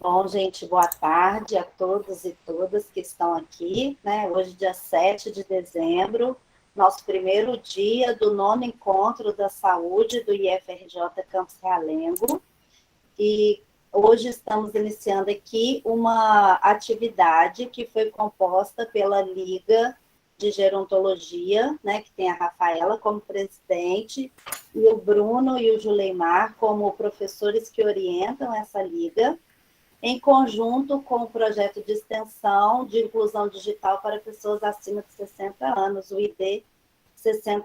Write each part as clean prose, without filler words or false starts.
Bom, gente, boa tarde a todos e todas que estão aqui, né? Hoje, dia 7 de dezembro, nosso primeiro dia do 9º Encontro da Saúde do IFRJ Campus Realengo. E hoje estamos iniciando aqui uma atividade que foi composta pela Liga de Gerontologia, né, que tem a Rafaela como presidente, e o Bruno e o Juleimar como professores que orientam essa liga, em conjunto com o projeto de extensão de inclusão digital para pessoas acima de 60 anos, o ID 60+.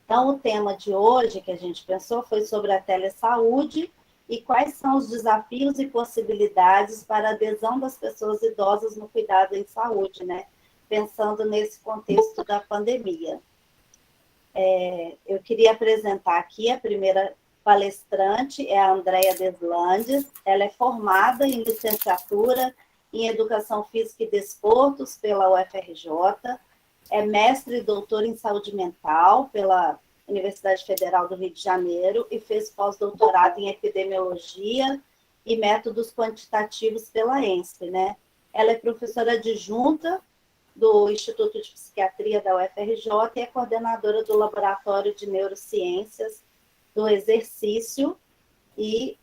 Então, o tema de hoje que a gente pensou foi sobre a telesaúde e quais são os desafios e possibilidades para a adesão das pessoas idosas no cuidado em saúde, né? Pensando nesse contexto da pandemia. Eu queria apresentar aqui a primeira palestrante, é a Andréia Deslandes. Ela é formada em licenciatura em Educação Física e Desportos pela UFRJ, é mestre e doutora em saúde mental pela Universidade Federal do Rio de Janeiro e fez pós-doutorado em epidemiologia e métodos quantitativos pela ENSP, né? Ela é professora adjunta do Instituto de Psiquiatria da UFRJ e é coordenadora do Laboratório de Neurociências do Exercício. E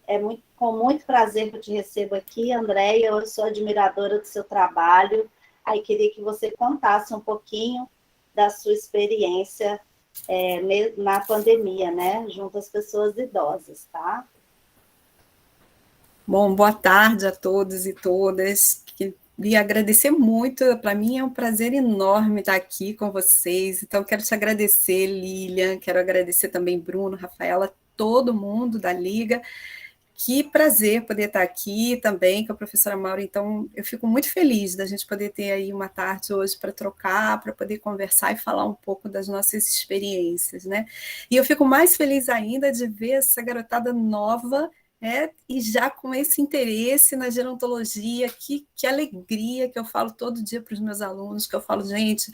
com muito prazer que eu te recebo aqui, Andréia. Eu sou admiradora do seu trabalho. Aí queria que você contasse um pouquinho da sua experiência na pandemia, né, junto às pessoas idosas, tá? Bom, boa tarde a todos e todas. Queria agradecer muito, para mim é um prazer enorme estar aqui com vocês. Então, quero te agradecer, Lilian, quero agradecer também Bruno, Rafaela, todo mundo da Liga. Que prazer poder estar aqui também com a professora Maura. Então, eu fico muito feliz da gente poder ter aí uma tarde hoje para trocar, para poder conversar e falar um pouco das nossas experiências, né? E eu fico mais feliz ainda de ver essa garotada nova, e já com esse interesse na gerontologia, que alegria que eu falo todo dia para os meus alunos, que eu falo, gente,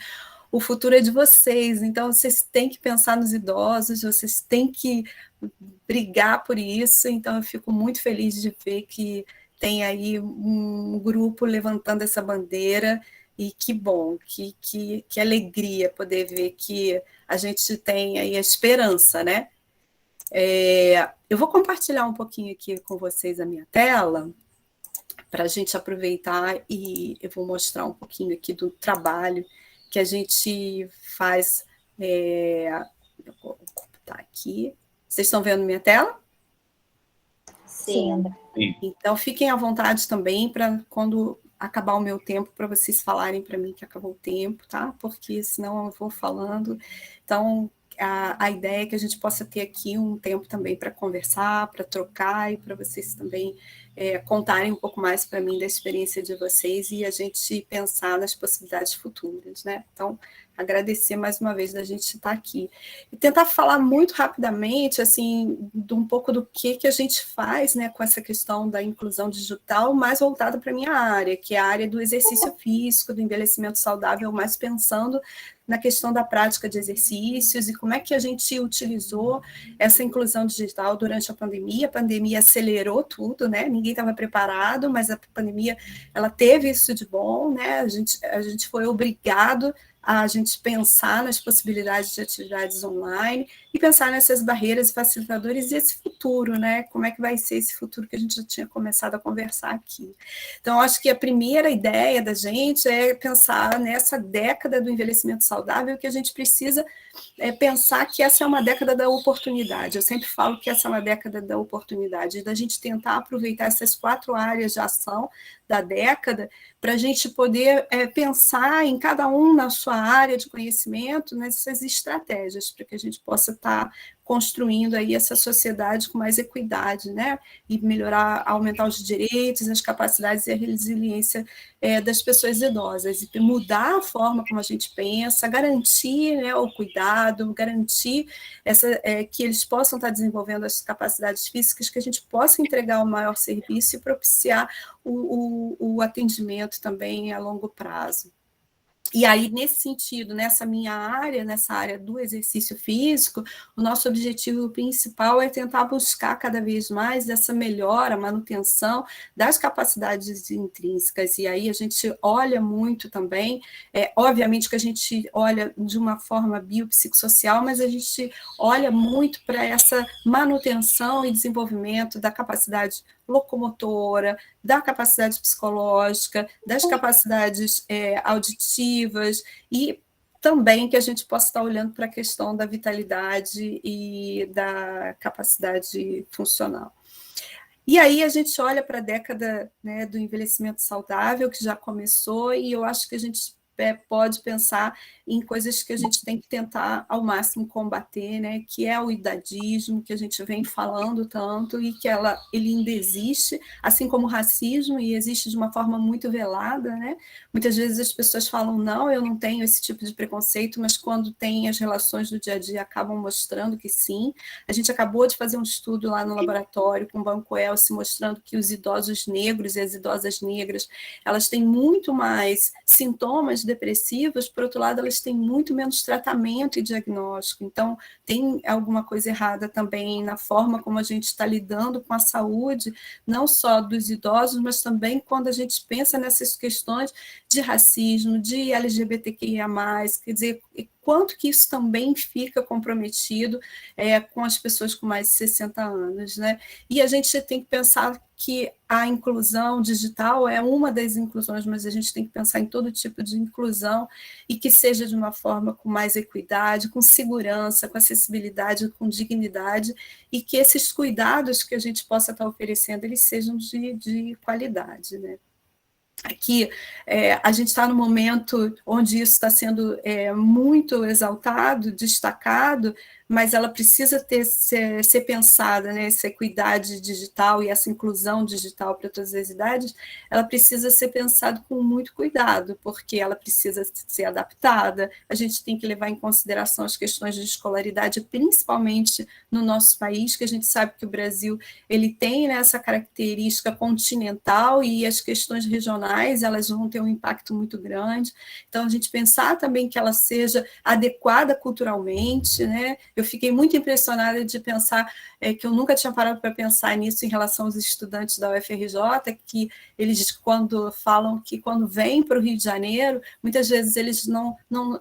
o futuro é de vocês, então vocês têm que pensar nos idosos, vocês têm que brigar por isso, então eu fico muito feliz de ver que tem aí um grupo levantando essa bandeira, e que bom, que alegria poder ver que a gente tem aí a esperança, né? Eu vou compartilhar um pouquinho aqui com vocês a minha tela, para a gente aproveitar, e eu vou mostrar um pouquinho aqui do trabalho que a gente faz. Eu vou computar aqui. Vocês estão vendo minha tela? Sim, André. Então, fiquem à vontade também para quando acabar o meu tempo, para vocês falarem para mim que acabou o tempo, tá? Porque senão eu vou falando. Então, a ideia é que a gente possa ter aqui um tempo também para conversar, para trocar, e para vocês também contarem um pouco mais para mim da experiência de vocês e a gente pensar nas possibilidades futuras, né? Então, agradecer mais uma vez da gente estar aqui. E tentar falar muito rapidamente, assim, de um pouco do que a gente faz, né, com essa questão da inclusão digital, mais voltada para a minha área, que é a área do exercício físico, do envelhecimento saudável, mais pensando na questão da prática de exercícios e como é que a gente utilizou essa inclusão digital durante a pandemia acelerou tudo, né? Ninguém estava preparado, mas a pandemia, ela teve isso de bom, né? A gente foi obrigado a gente pensar nas possibilidades de atividades online e pensar nessas barreiras e facilitadores e esse futuro, né? Como é que vai ser esse futuro que a gente já tinha começado a conversar aqui. Então, acho que a primeira ideia da gente é pensar nessa década do envelhecimento saudável, que a gente precisa pensar que essa é uma década da oportunidade. Eu sempre falo que essa é uma década da oportunidade, da gente tentar aproveitar essas 4 áreas de ação da década para a gente poder pensar em cada um na sua área de conhecimento, nessas estratégias, para que a gente possa estar construindo aí essa sociedade com mais equidade, né? E melhorar, aumentar os direitos, as capacidades e a resiliência das pessoas idosas, e mudar a forma como a gente pensa, garantir, né, o cuidado, garantir que eles possam estar desenvolvendo as capacidades físicas, que a gente possa entregar o maior serviço e propiciar o atendimento também a longo prazo. E aí, nesse sentido, nessa área do exercício físico, o nosso objetivo principal é tentar buscar cada vez mais essa melhora, manutenção das capacidades intrínsecas. E aí a gente olha muito também, obviamente que a gente olha de uma forma biopsicossocial, mas a gente olha muito para essa manutenção e desenvolvimento da capacidade locomotora, da capacidade psicológica, das capacidades auditivas e também que a gente possa estar olhando para a questão da vitalidade e da capacidade funcional. E aí a gente olha para a década, né, do envelhecimento saudável, que já começou, e eu acho que a gente pode pensar em coisas que a gente tem que tentar ao máximo combater, né, que é o idadismo, que a gente vem falando tanto, e que ele ainda existe, assim como o racismo, e existe de uma forma muito velada, né? Muitas vezes as pessoas falam, não, eu não tenho esse tipo de preconceito, mas quando tem as relações do dia a dia, acabam mostrando que sim. A gente acabou de fazer um estudo lá no laboratório com o Banco Elce, mostrando que os idosos negros e as idosas negras, elas têm muito mais sintomas depressivos, por outro lado, elas têm muito menos tratamento e diagnóstico. Então, tem alguma coisa errada também na forma como a gente está lidando com a saúde, não só dos idosos, mas também quando a gente pensa nessas questões de racismo, de LGBTQIA+, quer dizer, quanto que isso também fica comprometido com as pessoas com mais de 60 anos, né? E a gente tem que pensar que a inclusão digital é uma das inclusões, mas a gente tem que pensar em todo tipo de inclusão e que seja de uma forma com mais equidade, com segurança, com acessibilidade, com dignidade, e que esses cuidados que a gente possa estar oferecendo, eles sejam de qualidade, né? Aqui, a gente está no momento onde isso está sendo muito exaltado, destacado, mas ela precisa ser pensada, né? Essa equidade digital e essa inclusão digital para todas as idades, ela precisa ser pensada com muito cuidado, porque ela precisa ser adaptada, a gente tem que levar em consideração as questões de escolaridade, principalmente no nosso país, que a gente sabe que o Brasil ele tem, né, essa característica continental e as questões regionais, elas vão ter um impacto muito grande. Então, a gente pensar também que ela seja adequada culturalmente, né? Eu fiquei muito impressionada de pensar que eu nunca tinha parado para pensar nisso em relação aos estudantes da UFRJ, que eles, quando falam que quando vêm para o Rio de Janeiro, muitas vezes eles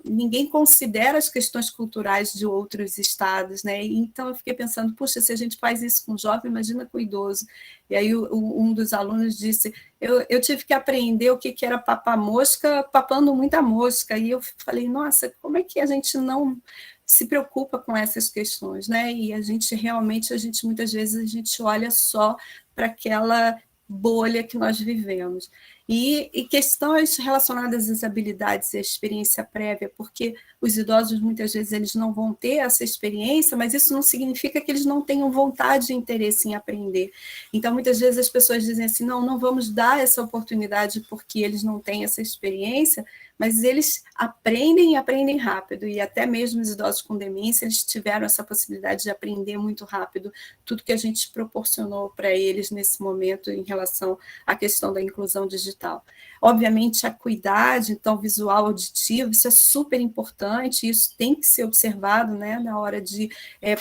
ninguém considera as questões culturais de outros estados, né? Então eu fiquei pensando, puxa, se a gente faz isso com o jovem, imagina com o idoso. E aí um dos alunos disse, eu tive que aprender o que era papar mosca, papando muita mosca. E eu falei, nossa, como é que a gente não se preocupa com essas questões, né? E a gente realmente, muitas vezes a gente olha só para aquela bolha que nós vivemos. E questões relacionadas às habilidades e à experiência prévia, porque os idosos muitas vezes eles não vão ter essa experiência, mas isso não significa que eles não tenham vontade e interesse em aprender. Então, muitas vezes as pessoas dizem assim, não vamos dar essa oportunidade porque eles não têm essa experiência, mas eles aprendem e aprendem rápido, e até mesmo os idosos com demência, eles tiveram essa possibilidade de aprender muito rápido tudo que a gente proporcionou para eles nesse momento em relação à questão da inclusão digital. Obviamente, a acuidade, então, visual, auditivo, isso é super importante, isso tem que ser observado, né, na hora de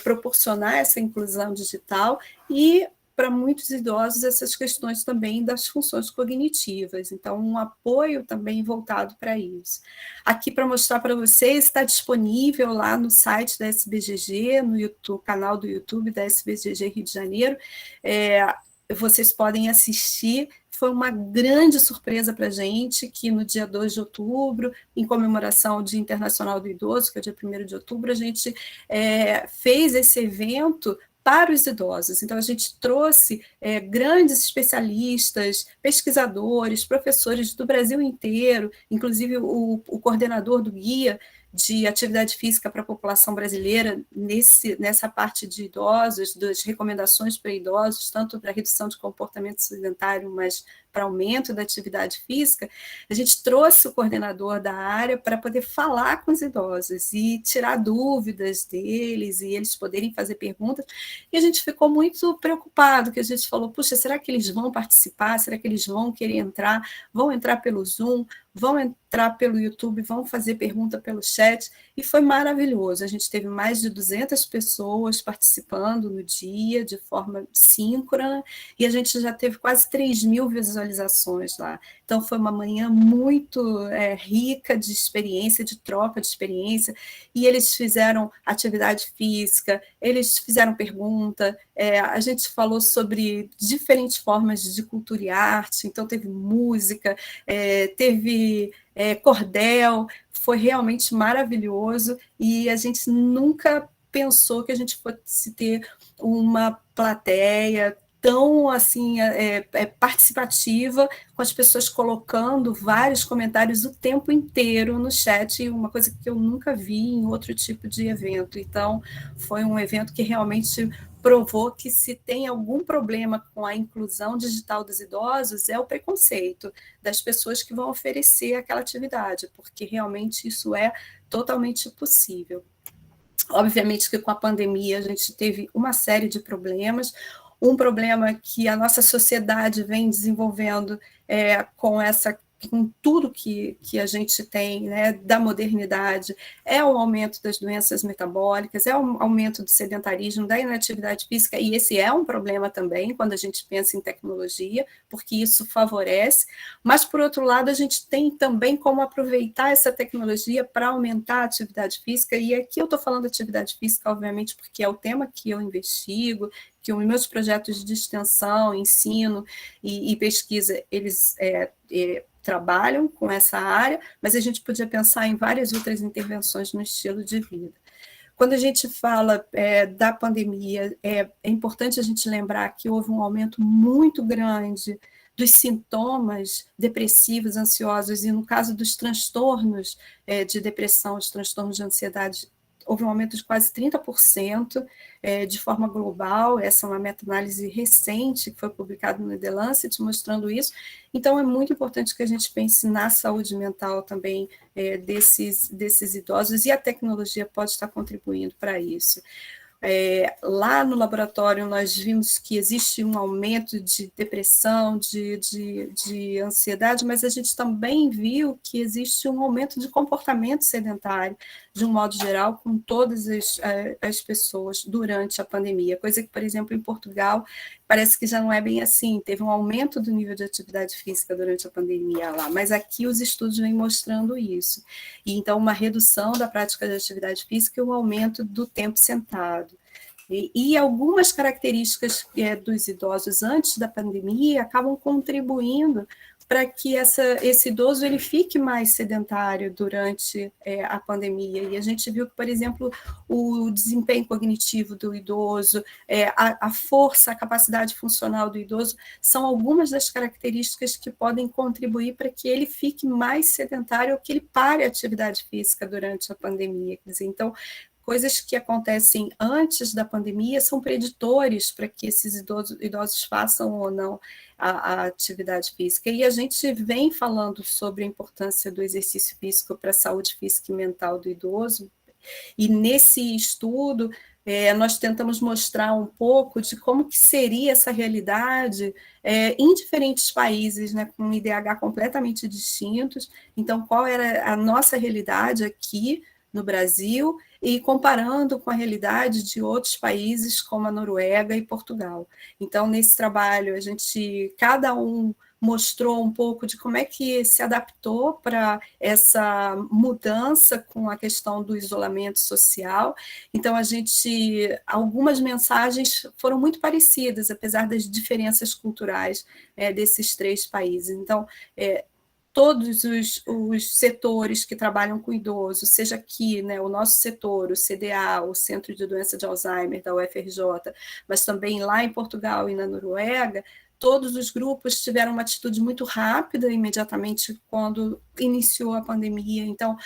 proporcionar essa inclusão digital, e para muitos idosos, essas questões também das funções cognitivas. Então, um apoio também voltado para isso. Aqui, para mostrar para vocês, está disponível lá no site da SBGG, no YouTube, canal do YouTube da SBGG Rio de Janeiro. Vocês podem assistir. Foi uma grande surpresa para a gente que no dia 2 de outubro, em comemoração ao Dia Internacional do Idoso, que é o dia 1º de outubro, a gente fez esse evento para os idosos. Então, a gente trouxe grandes especialistas, pesquisadores, professores do Brasil inteiro, inclusive o coordenador do guia de atividade física para a população brasileira, nessa parte de idosos, das recomendações para idosos, tanto para redução de comportamento sedentário, mas para aumento da atividade física, a gente trouxe o coordenador da área para poder falar com os idosos e tirar dúvidas deles e eles poderem fazer perguntas. E a gente ficou muito preocupado, que a gente falou, puxa, será que eles vão participar? Será que eles vão querer entrar? Vão entrar pelo Zoom? Vão entrar pelo YouTube? Vão fazer pergunta pelo chat? E foi maravilhoso. A gente teve mais de 200 pessoas participando no dia, de forma síncrona, e a gente já teve quase 3.000 visualizações lá. Então, foi uma manhã muito rica de experiência, de troca de experiência, e eles fizeram atividade física, eles fizeram pergunta, a gente falou sobre diferentes formas de cultura e arte, então teve música, teve cordel, foi realmente maravilhoso, e a gente nunca pensou que a gente fosse ter uma plateia tão assim participativa, com as pessoas colocando vários comentários o tempo inteiro no chat, uma coisa que eu nunca vi em outro tipo de evento. Então, foi um evento que realmente provou que se tem algum problema com a inclusão digital dos idosos, é o preconceito das pessoas que vão oferecer aquela atividade, porque realmente isso é totalmente possível. Obviamente que com a pandemia a gente teve uma série de problemas, um problema que a nossa sociedade vem desenvolvendo com tudo que a gente tem, né, da modernidade, é o aumento das doenças metabólicas, é o aumento do sedentarismo, da inatividade física, e esse é um problema também, quando a gente pensa em tecnologia, porque isso favorece, mas, por outro lado, a gente tem também como aproveitar essa tecnologia para aumentar a atividade física, e aqui eu estou falando de atividade física, obviamente, porque é o tema que eu investigo, que os meus projetos de extensão, ensino e pesquisa, eles trabalham com essa área, mas a gente podia pensar em várias outras intervenções no estilo de vida. Quando a gente fala da pandemia, é importante a gente lembrar que houve um aumento muito grande dos sintomas depressivos, ansiosos, e no caso dos transtornos de depressão, os transtornos de ansiedade, houve um aumento de quase 30% de forma global. Essa é uma meta-análise recente que foi publicada no The Lancet mostrando isso. Então, é muito importante que a gente pense na saúde mental também desses idosos, e a tecnologia pode estar contribuindo para isso. Lá no laboratório nós vimos que existe um aumento de depressão, de ansiedade, mas a gente também viu que existe um aumento de comportamento sedentário, de um modo geral, com todas as pessoas durante a pandemia, coisa que, por exemplo, em Portugal, parece que já não é bem assim, teve um aumento do nível de atividade física durante a pandemia lá, mas aqui os estudos vêm mostrando isso. E então, uma redução da prática de atividade física e um aumento do tempo sentado. E algumas características dos idosos antes da pandemia acabam contribuindo para que esse idoso ele fique mais sedentário durante a pandemia. E a gente viu que, por exemplo, o desempenho cognitivo do idoso, a força, a capacidade funcional do idoso, são algumas das características que podem contribuir para que ele fique mais sedentário ou que ele pare a atividade física durante a pandemia. Quer dizer, então, coisas que acontecem antes da pandemia são preditores para que esses idosos façam ou não a atividade física. E a gente vem falando sobre a importância do exercício físico para a saúde física e mental do idoso, e nesse estudo nós tentamos mostrar um pouco de como que seria essa realidade em diferentes países, né, com IDH completamente distintos. Então, qual era a nossa realidade aqui no Brasil, e comparando com a realidade de outros países como a Noruega e Portugal. Então, nesse trabalho, cada um mostrou um pouco de como é que se adaptou para essa mudança com a questão do isolamento social. Então, algumas mensagens foram muito parecidas, apesar das diferenças culturais desses três países. Então, todos os setores que trabalham com idoso, seja aqui, né, o nosso setor, o CDA, o Centro de Doença de Alzheimer da UFRJ, mas também lá em Portugal e na Noruega, todos os grupos tiveram uma atitude muito rápida imediatamente quando iniciou a pandemia. Então,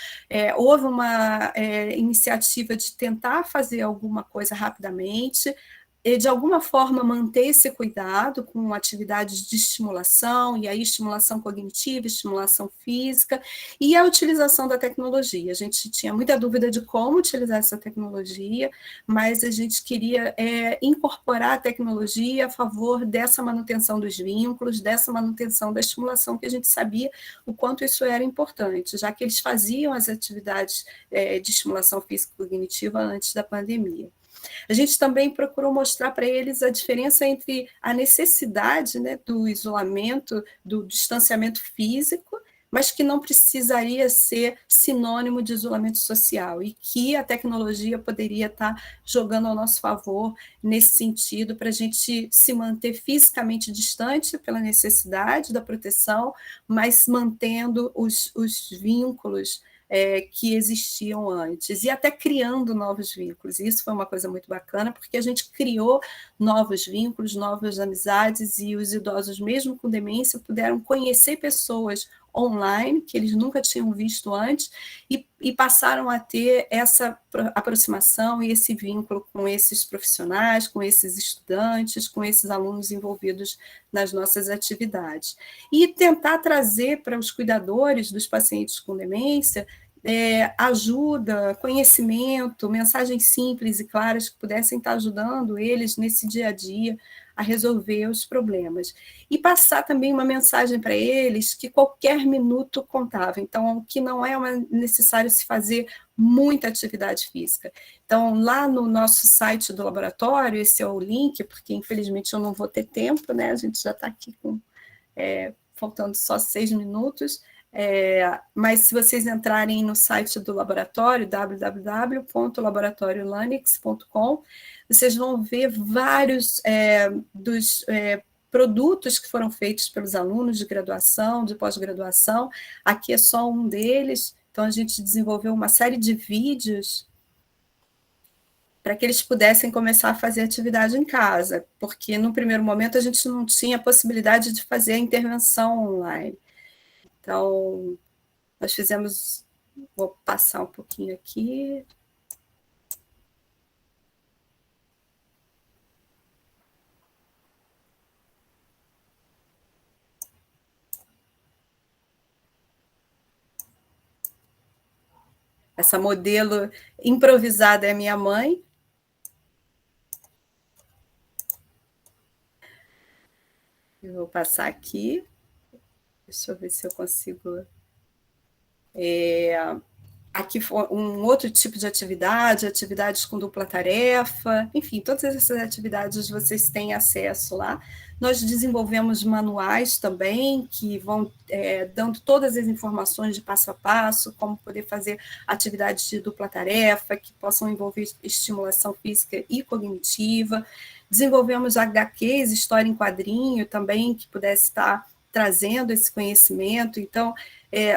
houve uma iniciativa de tentar fazer alguma coisa rapidamente. de alguma forma, manter esse cuidado com atividades de estimulação, e aí estimulação cognitiva, estimulação física, e a utilização da tecnologia. A gente tinha muita dúvida de como utilizar essa tecnologia, mas a gente queria incorporar a tecnologia a favor dessa manutenção dos vínculos, dessa manutenção da estimulação, que a gente sabia o quanto isso era importante, já que eles faziam as atividades de estimulação física e cognitiva antes da pandemia. A gente também procurou mostrar para eles a diferença entre a necessidade, né, do isolamento, do distanciamento físico, mas que não precisaria ser sinônimo de isolamento social, e que a tecnologia poderia estar jogando ao nosso favor nesse sentido, para a gente se manter fisicamente distante pela necessidade da proteção, mas mantendo os vínculos que existiam antes, e até criando novos vínculos. E isso foi uma coisa muito bacana, porque a gente criou novos vínculos, novas amizades, e os idosos, mesmo com demência, puderam conhecer pessoas online, que eles nunca tinham visto antes, e passaram a ter essa aproximação e esse vínculo com esses profissionais, com esses estudantes, com esses alunos envolvidos nas nossas atividades. E tentar trazer para os cuidadores dos pacientes com demência ajuda, conhecimento, mensagens simples e claras que pudessem estar ajudando eles nesse dia a dia a resolver os problemas. E passar também uma mensagem para eles que qualquer minuto contava, então que não é necessário se fazer muita atividade física. Então, lá no nosso site do laboratório, esse é o link, porque infelizmente eu não vou ter tempo, né? A gente já está aqui faltando só 6 minutos, mas se vocês entrarem no site do laboratório, www.laboratoriolanix.com, vocês vão ver vários dos produtos que foram feitos pelos alunos de graduação, de pós-graduação. Aqui é só um deles. Então, a gente desenvolveu uma série de vídeos para que eles pudessem começar a fazer atividade em casa, porque no primeiro momento a gente não tinha a possibilidade de fazer a intervenção online. Então, nós fizemos, vou passar um pouquinho aqui. Essa modelo improvisada é minha mãe. Eu vou passar aqui. Deixa eu ver se eu consigo. Aqui foi um outro tipo de atividade, atividades com dupla tarefa, enfim, todas essas atividades vocês têm acesso lá. Nós desenvolvemos manuais também, que vão dando todas as informações de passo a passo, como poder fazer atividades de dupla tarefa, que possam envolver estimulação física e cognitiva. Desenvolvemos HQs, história em quadrinho também, que pudesse estar trazendo esse conhecimento. Então,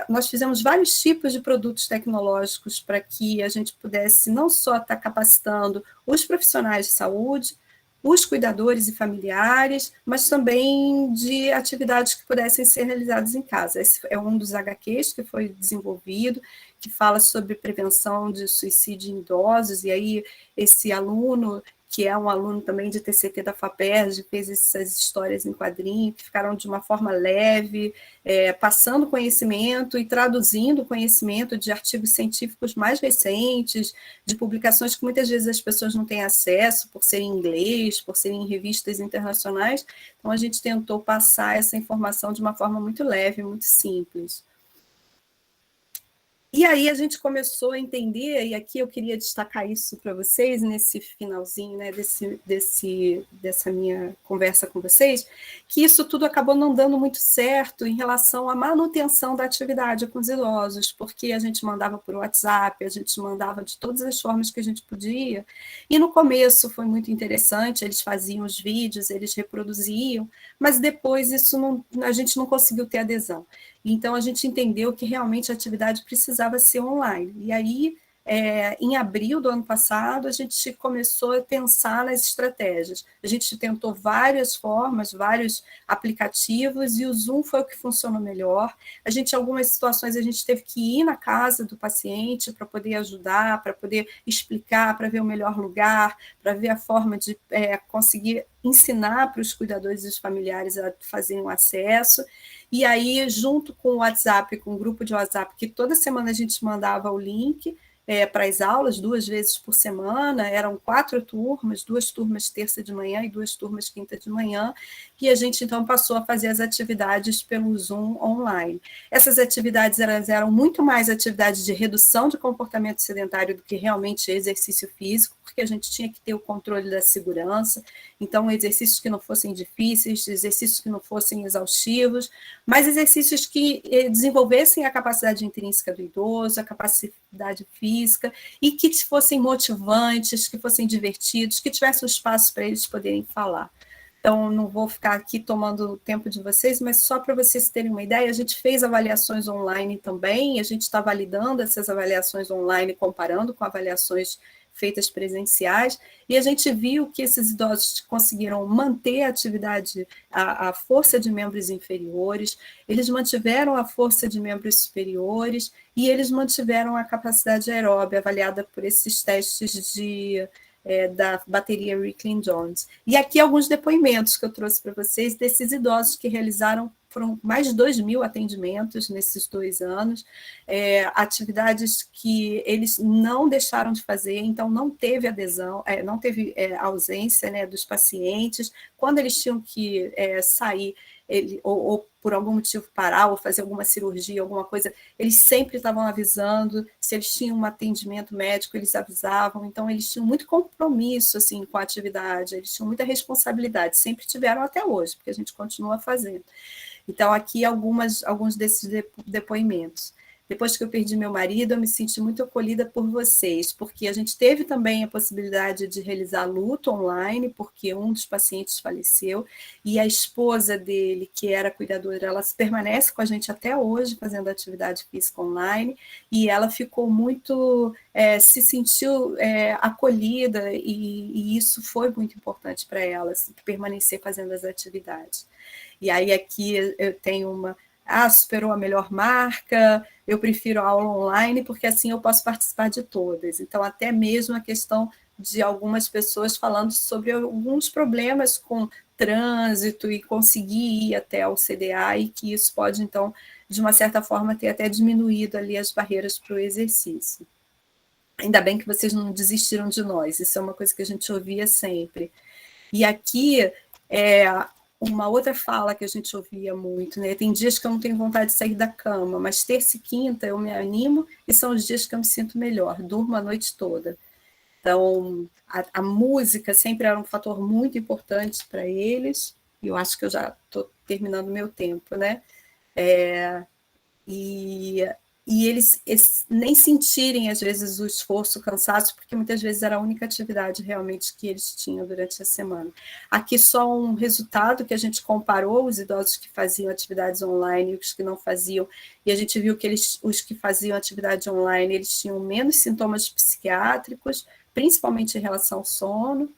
nós fizemos vários tipos de produtos tecnológicos para que a gente pudesse não só estar capacitando os profissionais de saúde, os cuidadores e familiares, mas também de atividades que pudessem ser realizadas em casa. Esse é um dos HQs que foi desenvolvido, que fala sobre prevenção de suicídio em idosos, e aí esse aluno, que é um aluno também de TCT da FAPERJ, fez essas histórias em quadrinho, que ficaram de uma forma leve, passando conhecimento e traduzindo conhecimento de artigos científicos mais recentes, de publicações que muitas vezes as pessoas não têm acesso, por serem em inglês, por serem em revistas internacionais. Então, a gente tentou passar essa informação de uma forma muito leve, muito simples. E aí a gente começou a entender, e aqui eu queria destacar isso para vocês, nesse finalzinho, né, dessa minha conversa com vocês, que isso tudo acabou não dando muito certo em relação à manutenção da atividade com os idosos, porque a gente mandava por WhatsApp, a gente mandava de todas as formas que a gente podia, e no começo foi muito interessante, eles faziam os vídeos, eles reproduziam, mas depois a gente não conseguiu ter adesão. Então, a gente entendeu que realmente a atividade precisava ser online. E aí, em abril do ano passado, a gente começou a pensar nas estratégias. A gente tentou várias formas, vários aplicativos, e o Zoom foi o que funcionou melhor. Em algumas situações, a gente teve que ir na casa do paciente para poder ajudar, para poder explicar, para ver o melhor lugar, para ver a forma de conseguir ensinar para os cuidadores e os familiares a fazerem o acesso. E aí, junto com o WhatsApp, com o grupo de WhatsApp, que toda semana a gente mandava o link para as aulas, 2 vezes por semana, eram 4 turmas, 2 turmas terça de manhã e 2 turmas quinta de manhã, e a gente então passou a fazer as atividades pelo Zoom online. Essas atividades elas eram muito mais atividades de redução de comportamento sedentário do que realmente exercício físico, porque a gente tinha que ter o controle da segurança, então exercícios que não fossem difíceis, exercícios que não fossem exaustivos, mas exercícios que desenvolvessem a capacidade intrínseca do idoso, a capacidade física, e que fossem motivantes, que fossem divertidos, que tivessem um espaço para eles poderem falar. Então, não vou ficar aqui tomando o tempo de vocês, mas só para vocês terem uma ideia, a gente fez avaliações online também, a gente está validando essas avaliações online, comparando com avaliações feitas presenciais, e a gente viu que esses idosos conseguiram manter a atividade, a força de membros inferiores, eles mantiveram a força de membros superiores, e eles mantiveram a capacidade aeróbica avaliada por esses testes da bateria Ricklin Jones. E aqui alguns depoimentos que eu trouxe para vocês desses idosos que realizaram, foram mais de 2.000 atendimentos nesses 2 anos, atividades que eles não deixaram de fazer, então não teve adesão, não teve ausência, né, dos pacientes. Quando eles tinham que sair, ou por algum motivo parar, ou fazer alguma cirurgia, alguma coisa, eles sempre estavam avisando, se eles tinham um atendimento médico, eles avisavam, então eles tinham muito compromisso assim, com a atividade, eles tinham muita responsabilidade, sempre tiveram até hoje, porque a gente continua fazendo. Então, aqui alguns desses depoimentos. Depois que eu perdi meu marido, eu me senti muito acolhida por vocês, porque a gente teve também a possibilidade de realizar luto online, porque um dos pacientes faleceu, e a esposa dele, que era cuidadora, ela permanece com a gente até hoje, fazendo atividade física online, e ela ficou muito, se sentiu acolhida, e isso foi muito importante para ela, assim, permanecer fazendo as atividades. E aí aqui eu tenho uma, superou a melhor marca, eu prefiro a aula online, porque assim eu posso participar de todas. Então, até mesmo a questão de algumas pessoas falando sobre alguns problemas com trânsito e conseguir ir até o CDA, e que isso pode, então, de uma certa forma, ter até diminuído ali as barreiras para o exercício. Ainda bem que vocês não desistiram de nós, isso é uma coisa que a gente ouvia sempre. E aqui, uma outra fala que a gente ouvia muito, né? Tem dias que eu não tenho vontade de sair da cama, mas terça e quinta eu me animo, e são os dias que eu me sinto melhor, durmo a noite toda. Então, a música sempre era um fator muito importante para eles, e eu acho que eu já estou terminando o meu tempo, né? E eles nem sentirem, às vezes, o esforço, o cansaço, porque muitas vezes era a única atividade realmente que eles tinham durante a semana. Aqui só um resultado que a gente comparou os idosos que faziam atividades online e os que não faziam, e a gente viu que os que faziam atividade online, eles tinham menos sintomas psiquiátricos, principalmente em relação ao sono.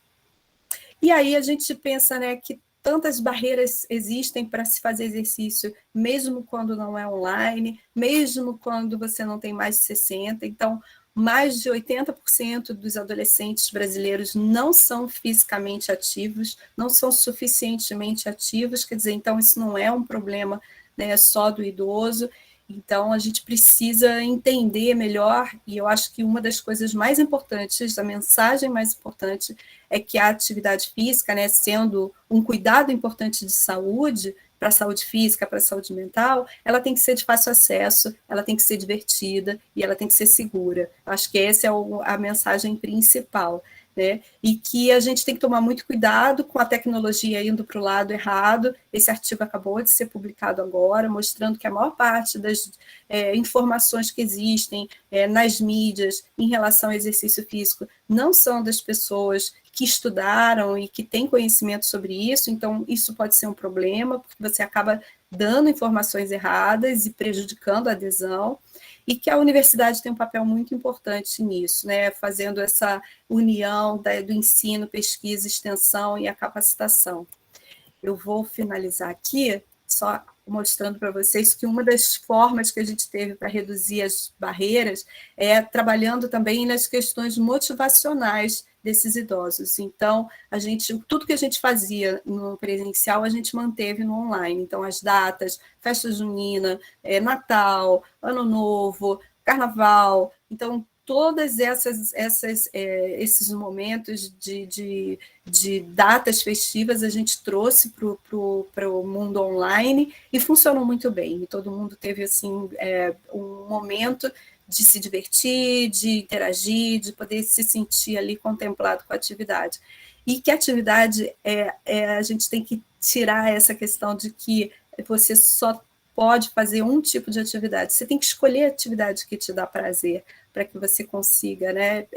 E aí a gente pensa, né, que tantas barreiras existem para se fazer exercício, mesmo quando não é online, mesmo quando você não tem mais de 60. Então, mais de 80% dos adolescentes brasileiros não são fisicamente ativos, não são suficientemente ativos, quer dizer, então isso não é um problema, né, só do idoso. Então, a gente precisa entender melhor, e eu acho que uma das coisas mais importantes, a mensagem mais importante, é que a atividade física, né, sendo um cuidado importante de saúde, para a saúde física, para a saúde mental, ela tem que ser de fácil acesso, ela tem que ser divertida e ela tem que ser segura. Acho que essa é a mensagem principal. Né? E que a gente tem que tomar muito cuidado com a tecnologia indo para o lado errado. Esse artigo acabou de ser publicado agora, mostrando que a maior parte das informações que existem nas mídias em relação ao exercício físico não são das pessoas que estudaram e que têm conhecimento sobre isso, então isso pode ser um problema, porque você acaba dando informações erradas e prejudicando a adesão. e que a universidade tem um papel muito importante nisso, né? Fazendo essa união do ensino, pesquisa, extensão e a capacitação. Eu vou finalizar aqui, só mostrando para vocês que uma das formas que a gente teve para reduzir as barreiras é trabalhando também nas questões motivacionais desses idosos. Então, tudo que a gente fazia no presencial, a gente manteve no online. Então, as datas, festa junina, Natal, Ano Novo, Carnaval. Então, todas esses momentos de datas festivas a gente trouxe para o mundo online e funcionou muito bem. E todo mundo teve assim, um momento de se divertir, de interagir, de poder se sentir ali contemplado com a atividade. E que a atividade a gente tem que tirar essa questão de que você só pode fazer um tipo de atividade. Você tem que escolher a atividade que te dá prazer, para que você consiga, né,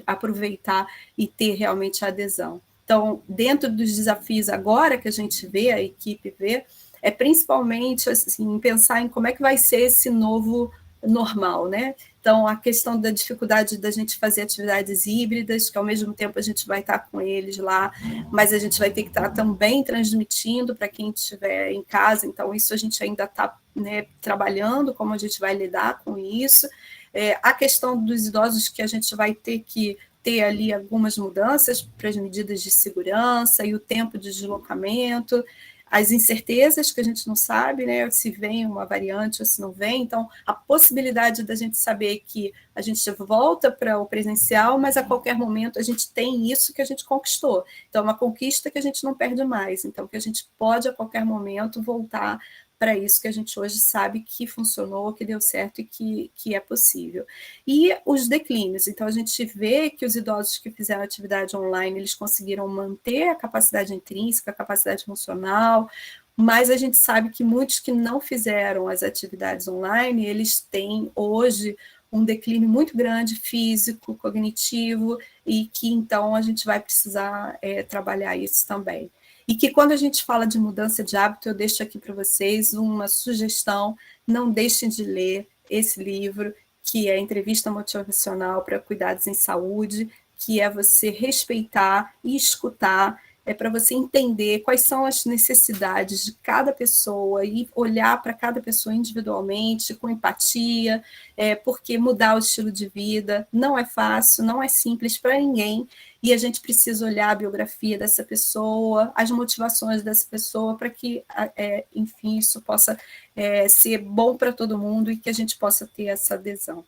aproveitar e ter realmente a adesão. Então, dentro dos desafios agora que a gente vê, a equipe vê, é principalmente assim, pensar em como é que vai ser esse novo normal, né? Então, a questão da dificuldade da gente fazer atividades híbridas, que ao mesmo tempo a gente vai estar com eles lá, mas a gente vai ter que estar também transmitindo para quem estiver em casa, então isso a gente ainda está, né, trabalhando, como a gente vai lidar com isso. A questão dos idosos, que a gente vai ter que ter ali algumas mudanças para as medidas de segurança e o tempo de deslocamento, as incertezas que a gente não sabe, né, se vem uma variante ou se não vem, então a possibilidade da gente saber que a gente volta para o presencial, mas a qualquer momento a gente tem isso que a gente conquistou, então é uma conquista que a gente não perde mais, então que a gente pode a qualquer momento voltar para isso que a gente hoje sabe que funcionou, que deu certo e que é possível. E os declínios, então a gente vê que os idosos que fizeram atividade online, eles conseguiram manter a capacidade intrínseca, a capacidade funcional, mas a gente sabe que muitos que não fizeram as atividades online, eles têm hoje um declínio muito grande físico, cognitivo, e que então a gente vai precisar trabalhar isso também. E que quando a gente fala de mudança de hábito, eu deixo aqui para vocês uma sugestão, não deixem de ler esse livro, que é Entrevista Motivacional para Cuidados em Saúde, que é você respeitar e escutar, para você entender quais são as necessidades de cada pessoa e olhar para cada pessoa individualmente, com empatia, porque mudar o estilo de vida não é fácil, não é simples para ninguém, e a gente precisa olhar a biografia dessa pessoa, as motivações dessa pessoa, para que, enfim, isso possa ser bom para todo mundo e que a gente possa ter essa adesão.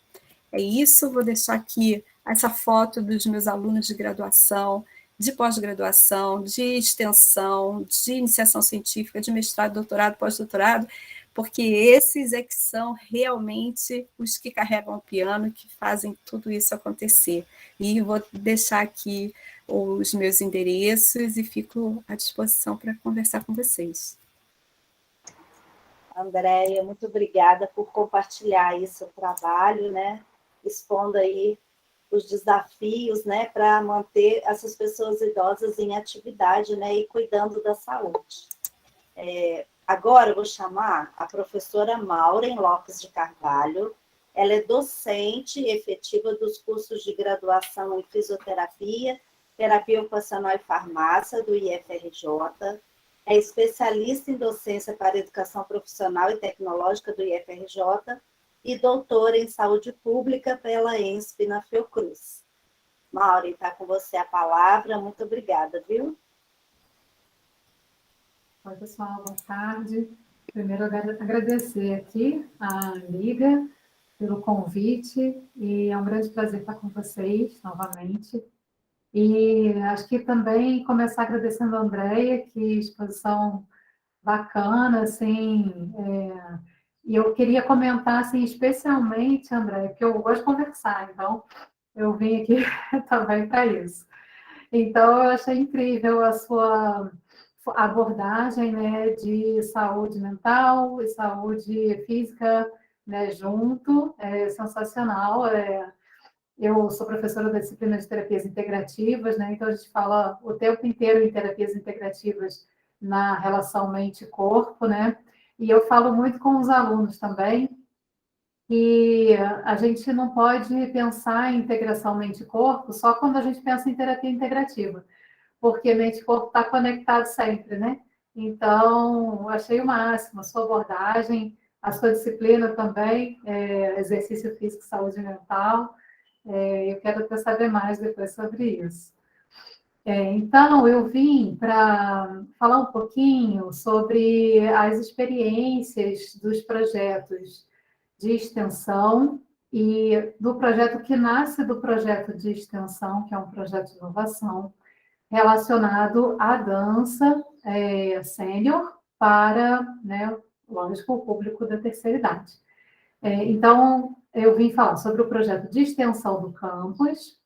É isso, vou deixar aqui essa foto dos meus alunos de graduação, de pós-graduação, de extensão, de iniciação científica, de mestrado, doutorado, pós-doutorado, porque esses é que são realmente os que carregam o piano, que fazem tudo isso acontecer. E vou deixar aqui os meus endereços e fico à disposição para conversar com vocês. Andréia, muito obrigada por compartilhar aí seu trabalho, né? Expondo aí os desafios, né, para manter essas pessoas idosas em atividade, né, e cuidando da saúde. Agora eu vou chamar a professora Maureen Lopes de Carvalho. Ela é docente efetiva dos cursos de graduação em fisioterapia, terapia ocupacional e farmácia do IFRJ, é especialista em docência para educação profissional e tecnológica do IFRJ e doutora em saúde pública pela ENSP na Fiocruz. Maureen, está com você a palavra. Muito obrigada, viu? Oi, pessoal, boa tarde. Primeiro, agradecer aqui a Liga pelo convite, e é um grande prazer estar com vocês novamente. E acho que também começar agradecendo a Andréia, que exposição bacana, assim, e eu queria comentar, assim, especialmente, Andréia, porque eu gosto de conversar, então eu vim aqui também para isso. Então, eu achei incrível a sua abordagem, né, de saúde mental e saúde física, né, junto, é sensacional. Eu sou professora da disciplina de terapias integrativas, né, então a gente fala o tempo inteiro em terapias integrativas na relação mente-corpo, né, e eu falo muito com os alunos também, que a gente não pode pensar em integração mente-corpo só quando a gente pensa em terapia integrativa, porque mente e corpo está conectado sempre, né? Então, achei o máximo a sua abordagem, a sua disciplina também, exercício físico e saúde mental. Eu quero até saber mais depois sobre isso. Então, eu vim para falar um pouquinho sobre as experiências dos projetos de extensão e do projeto que nasce do projeto de extensão, que é um projeto de inovação, relacionado à dança sênior para, né, lógico, o público da terceira idade. Então, eu vim falar sobre o projeto de extensão do campus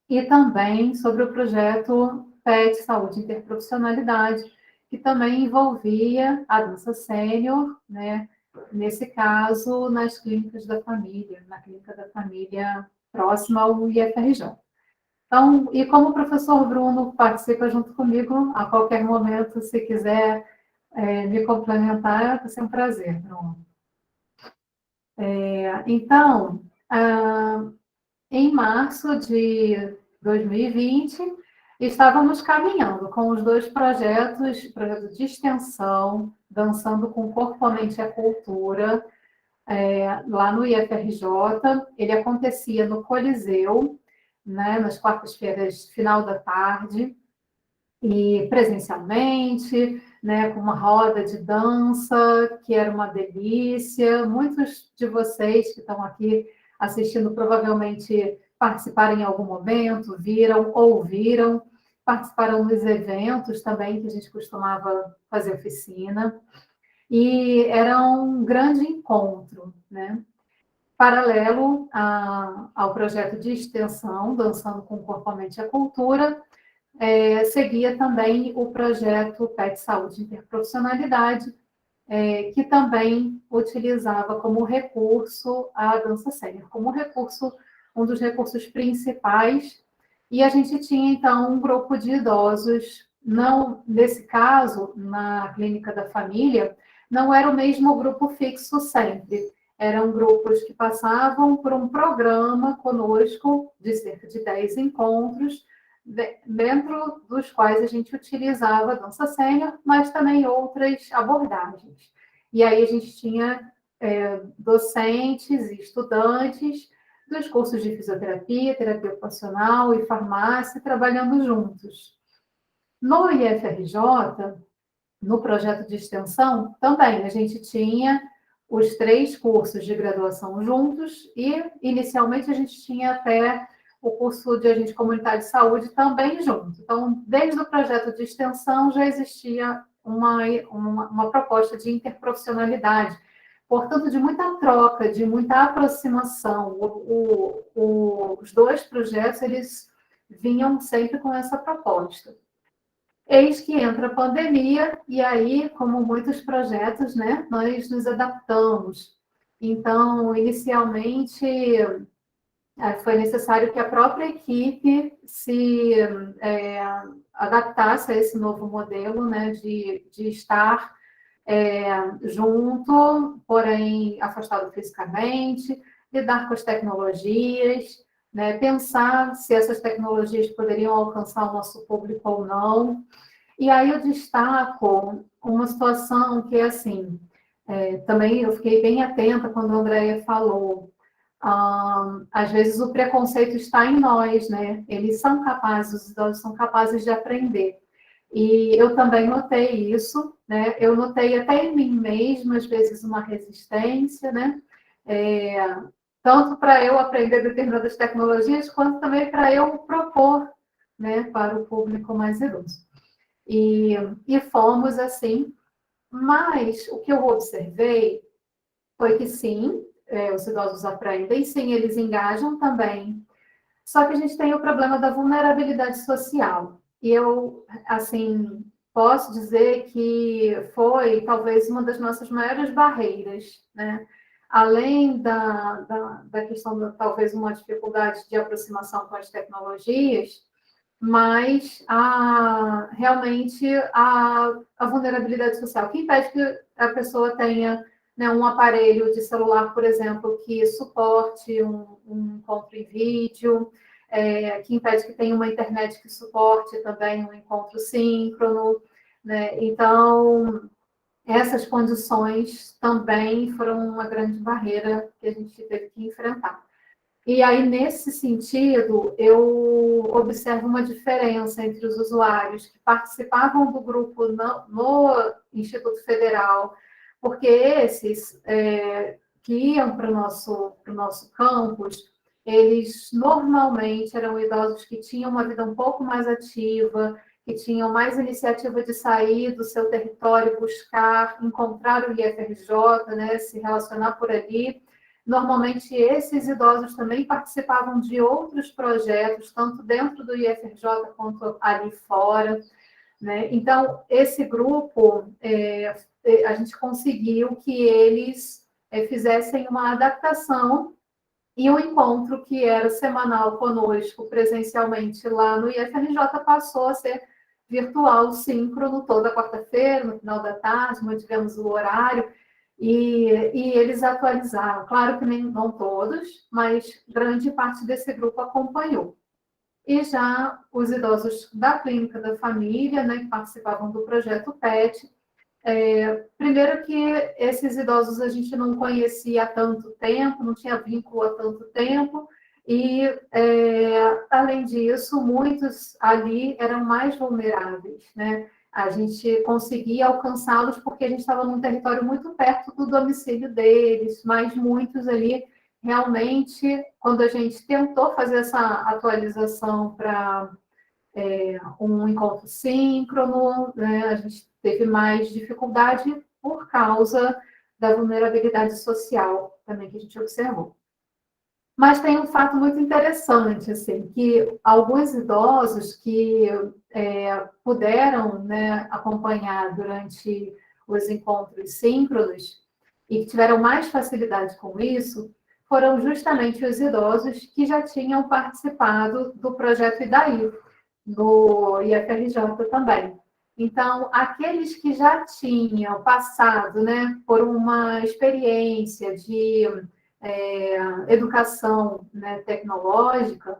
e também sobre o projeto PET, Saúde e Interprofissionalidade, que também envolvia a dança sênior, né, nesse caso, nas clínicas da família, na clínica da família próxima ao IFRJ. Então, e como o professor Bruno participa junto comigo, a qualquer momento, se quiser me complementar, vai ser um prazer, Bruno. Então, em março de 2020, estávamos caminhando com os dois projetos, projeto de extensão, Dançando com o Corpo, a Mente e a Cultura, lá no IFRJ. Ele acontecia no Coliseu, né, nas quartas-feiras, final da tarde, e presencialmente, né, com uma roda de dança, que era uma delícia. Muitos de vocês que estão aqui assistindo provavelmente participaram em algum momento, viram, ouviram, participaram dos eventos também, que a gente costumava fazer oficina, e era um grande encontro, né? Paralelo ao projeto de extensão, Dançando com o Corpo, a Mente e a Cultura, seguia também o projeto PET Saúde e Interprofissionalidade, que também utilizava como recurso a dança sênior, como recurso, um dos recursos principais, e a gente tinha, então, um grupo de idosos, não, nesse caso, na clínica da família, não era o mesmo grupo fixo sempre, eram grupos que passavam por um programa conosco, de cerca de 10 encontros, dentro dos quais a gente utilizava a dança sênior, mas também outras abordagens. E aí a gente tinha docentes e estudantes dos cursos de fisioterapia, terapia ocupacional e farmácia trabalhando juntos. No IFRJ, no projeto de extensão, também a gente tinha os 3 cursos de graduação juntos e, inicialmente, a gente tinha até o curso de agente comunitário de saúde também junto. Então, desde o projeto de extensão já existia uma proposta de interprofissionalidade, portanto, de muita troca, de muita aproximação. Os 2 projetos, eles vinham sempre com essa proposta. Eis que entra a pandemia, e aí, como muitos projetos, né, nós nos adaptamos. Então, inicialmente, foi necessário que a própria equipe se adaptasse a esse novo modelo, né, de estar junto, porém afastado fisicamente, lidar com as tecnologias, né, pensar se essas tecnologias poderiam alcançar o nosso público ou não. E aí eu destaco uma situação que é assim, também eu fiquei bem atenta quando a Andréia falou, às vezes o preconceito está em nós, né? Eles são capazes, os idosos são capazes de aprender. E eu também notei isso, né? Eu notei até em mim mesma, às vezes, uma resistência, né? Tanto para eu aprender determinadas tecnologias, quanto também para eu propor, né, para o público mais idoso. E fomos assim, mas o que eu observei foi que sim, os idosos aprendem, sim, eles engajam também, só que a gente tem o problema da vulnerabilidade social. E eu, assim, posso dizer que foi talvez uma das nossas maiores barreiras, né? Além da questão talvez uma dificuldade de aproximação com as tecnologias, mas realmente a vulnerabilidade social, que impede que a pessoa tenha, né, um aparelho de celular, por exemplo, que suporte um encontro em vídeo, que impede que tenha uma internet que suporte também um encontro síncrono, né? Então, essas condições também foram uma grande barreira que a gente teve que enfrentar. E aí, nesse sentido, eu observo uma diferença entre os usuários que participavam do grupo no Instituto Federal, porque esses que iam para o nosso campus, eles normalmente eram idosos que tinham uma vida um pouco mais ativa, que tinham mais iniciativa de sair do seu território, buscar, encontrar o IFRJ, né, se relacionar por ali. Normalmente, esses idosos também participavam de outros projetos, tanto dentro do IFRJ quanto ali fora, né? Então, esse grupo, a gente conseguiu que eles fizessem uma adaptação e o encontro que era semanal conosco, presencialmente lá no IFRJ, passou a ser virtual, síncrono, toda quarta-feira, no final da tarde, mantivemos o horário, e eles atualizaram. Claro que não todos, mas grande parte desse grupo acompanhou. E já os idosos da Clínica da Família, né, que participavam do projeto PET, primeiro que esses idosos a gente não conhecia há tanto tempo, não tinha vínculo há tanto tempo, e, além disso, muitos ali eram mais vulneráveis, né? A gente conseguia alcançá-los porque a gente estava num território muito perto do domicílio deles, mas muitos ali, realmente, quando a gente tentou fazer essa atualização para um encontro síncrono, né, a gente teve mais dificuldade por causa da vulnerabilidade social também que a gente observou. Mas tem um fato muito interessante, assim, que alguns idosos que puderam, né, acompanhar durante os encontros síncronos e que tiveram mais facilidade com isso, foram justamente os idosos que já tinham participado do projeto IDAI, do IFRJ também. Então, aqueles que já tinham passado, né, por uma experiência de educação, né, tecnológica,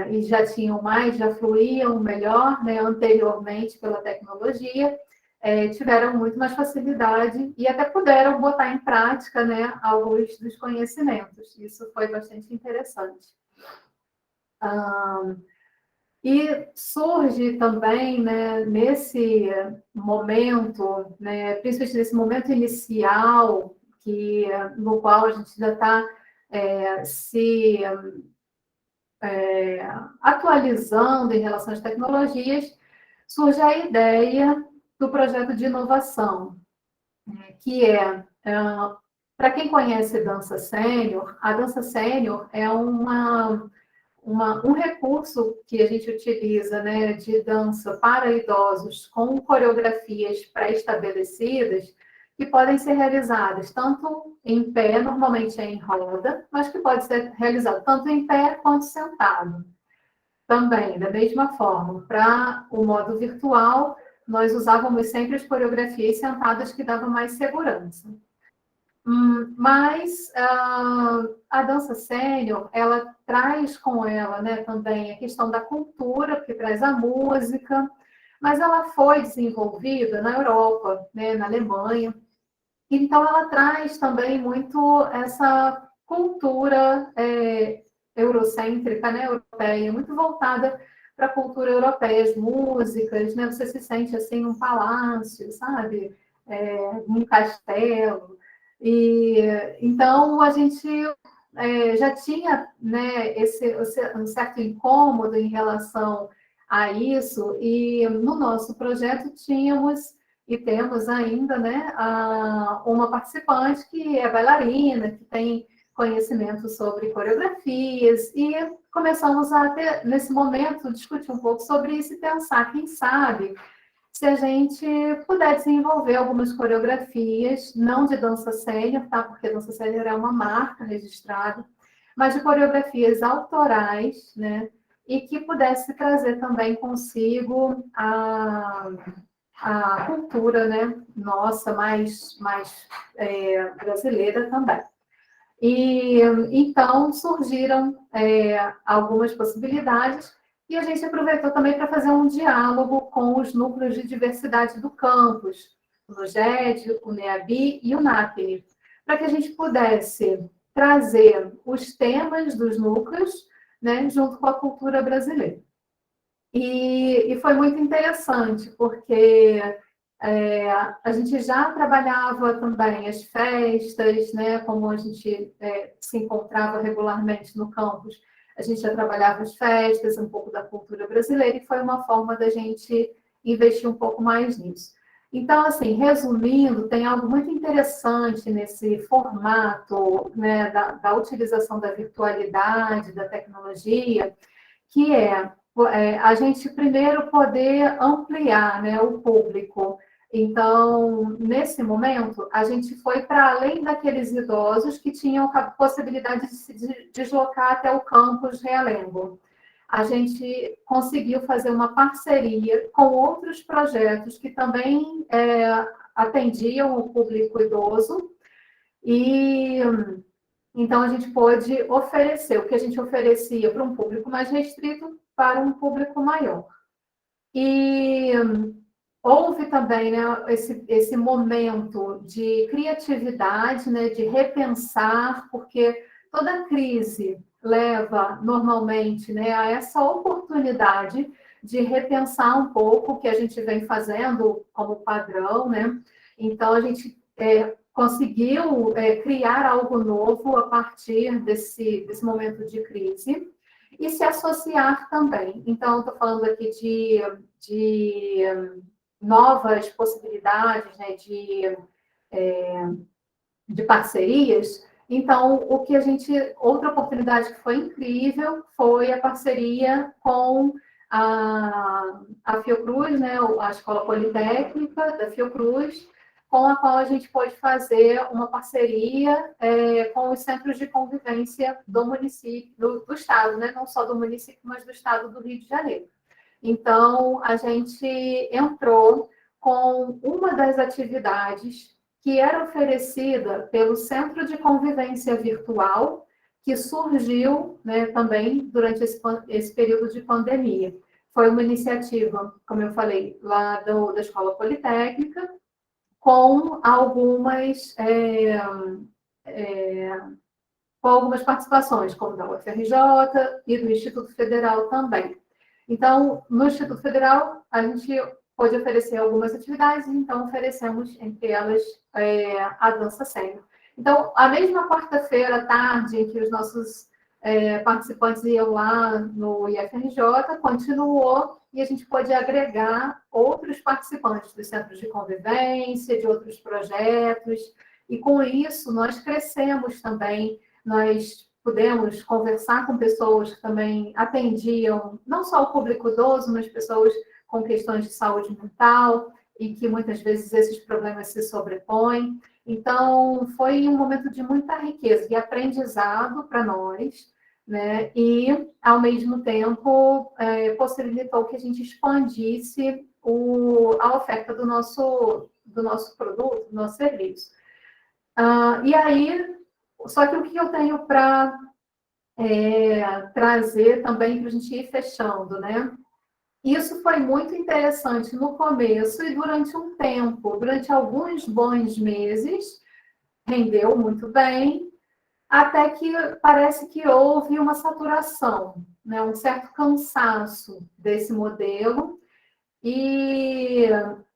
e já tinham mais, já fluíam melhor, né, anteriormente pela tecnologia, tiveram muito mais facilidade e até puderam botar em prática, né, alguns dos conhecimentos. Isso foi bastante interessante. E surge também, né, nesse momento, né, principalmente nesse momento inicial, no qual a gente já está se atualizando em relação às tecnologias, surge a ideia do projeto de inovação, que para quem conhece dança sênior, a dança sênior é um recurso que a gente utiliza, né, de dança para idosos com coreografias pré-estabelecidas que podem ser realizadas tanto em pé, normalmente em roda, mas que pode ser realizado tanto em pé quanto sentado. Também, da mesma forma, para o modo virtual, nós usávamos sempre as coreografias sentadas que davam mais segurança. Mas a dança sênior, ela traz com ela, né, também a questão da cultura, porque traz a música, mas ela foi desenvolvida na Europa, né, na Alemanha, então ela traz também muito essa cultura eurocêntrica, né, europeia, muito voltada para a cultura europeia, as músicas, né, você se sente assim num palácio, sabe, num castelo. E então a gente já tinha, né, um certo incômodo em relação a isso, e no nosso projeto tínhamos e temos ainda, né, uma participante que é bailarina, que tem conhecimento sobre coreografias, e começamos a ter, nesse momento, discutir um pouco sobre isso e pensar, quem sabe, se a gente puder desenvolver algumas coreografias, não de dança sênior, tá? Porque dança sênior é uma marca registrada, mas de coreografias autorais, né? E que pudesse trazer também consigo a cultura, né, nossa, mais brasileira também. E então surgiram algumas possibilidades e a gente aproveitou também para fazer um diálogo com os núcleos de diversidade do campus, o NUGED, o NEABI e o NAPNE, para que a gente pudesse trazer os temas dos núcleos, né, junto com a cultura brasileira. E foi muito interessante, porque a gente já trabalhava também as festas, né, como a gente se encontrava regularmente no campus, a gente já trabalhava as festas, um pouco da cultura brasileira, e foi uma forma da gente investir um pouco mais nisso. Então, assim, resumindo, tem algo muito interessante nesse formato, né, da utilização da virtualidade, da tecnologia, que é a gente primeiro poder ampliar, né, o público. Então, nesse momento, a gente foi para além daqueles idosos que tinham a possibilidade de se deslocar até o campus Realengo. A gente conseguiu fazer uma parceria com outros projetos que também atendiam o público idoso, e então a gente pôde oferecer o que a gente oferecia para um público mais restrito para um público maior. E houve também, né, esse momento de criatividade, né, de repensar, porque toda crise leva normalmente, né, a essa oportunidade de repensar um pouco o que a gente vem fazendo como padrão, né? Então a gente conseguiu criar algo novo a partir desse momento de crise e se associar também. Então, estou falando aqui de novas possibilidades, né, de parcerias. Então, outra oportunidade que foi incrível foi a parceria com a Fiocruz, né, a Escola Politécnica da Fiocruz, com a qual a gente pôde fazer uma parceria com os centros de convivência do município, do estado, né? Não só do município, mas do estado do Rio de Janeiro. Então, a gente entrou com uma das atividades que era oferecida pelo Centro de Convivência Virtual, que surgiu, né, também durante esse período de pandemia. Foi uma iniciativa, como eu falei, lá da Escola Politécnica, com algumas participações, como da UFRJ e do Instituto Federal também. Então, no Instituto Federal, a gente pode oferecer algumas atividades, então oferecemos, entre elas, a dança sênior. Então, a mesma quarta-feira à tarde, em que os nossos participantes iam lá no IFRJ, continuou e a gente pode agregar outros participantes dos centros de convivência, de outros projetos, e com isso nós crescemos também, nós pudemos conversar com pessoas que também atendiam não só o público idoso, mas pessoas com questões de saúde mental, e que muitas vezes esses problemas se sobrepõem. Então, foi um momento de muita riqueza e aprendizado para nós, né? E, ao mesmo tempo, possibilitou que a gente expandisse a oferta do nosso produto, do nosso serviço. E aí, só que o que eu tenho para trazer também para a gente ir fechando, né? Isso foi muito interessante no começo e durante um tempo, durante alguns bons meses, rendeu muito bem, até que parece que houve uma saturação, né? Um certo cansaço desse modelo. E,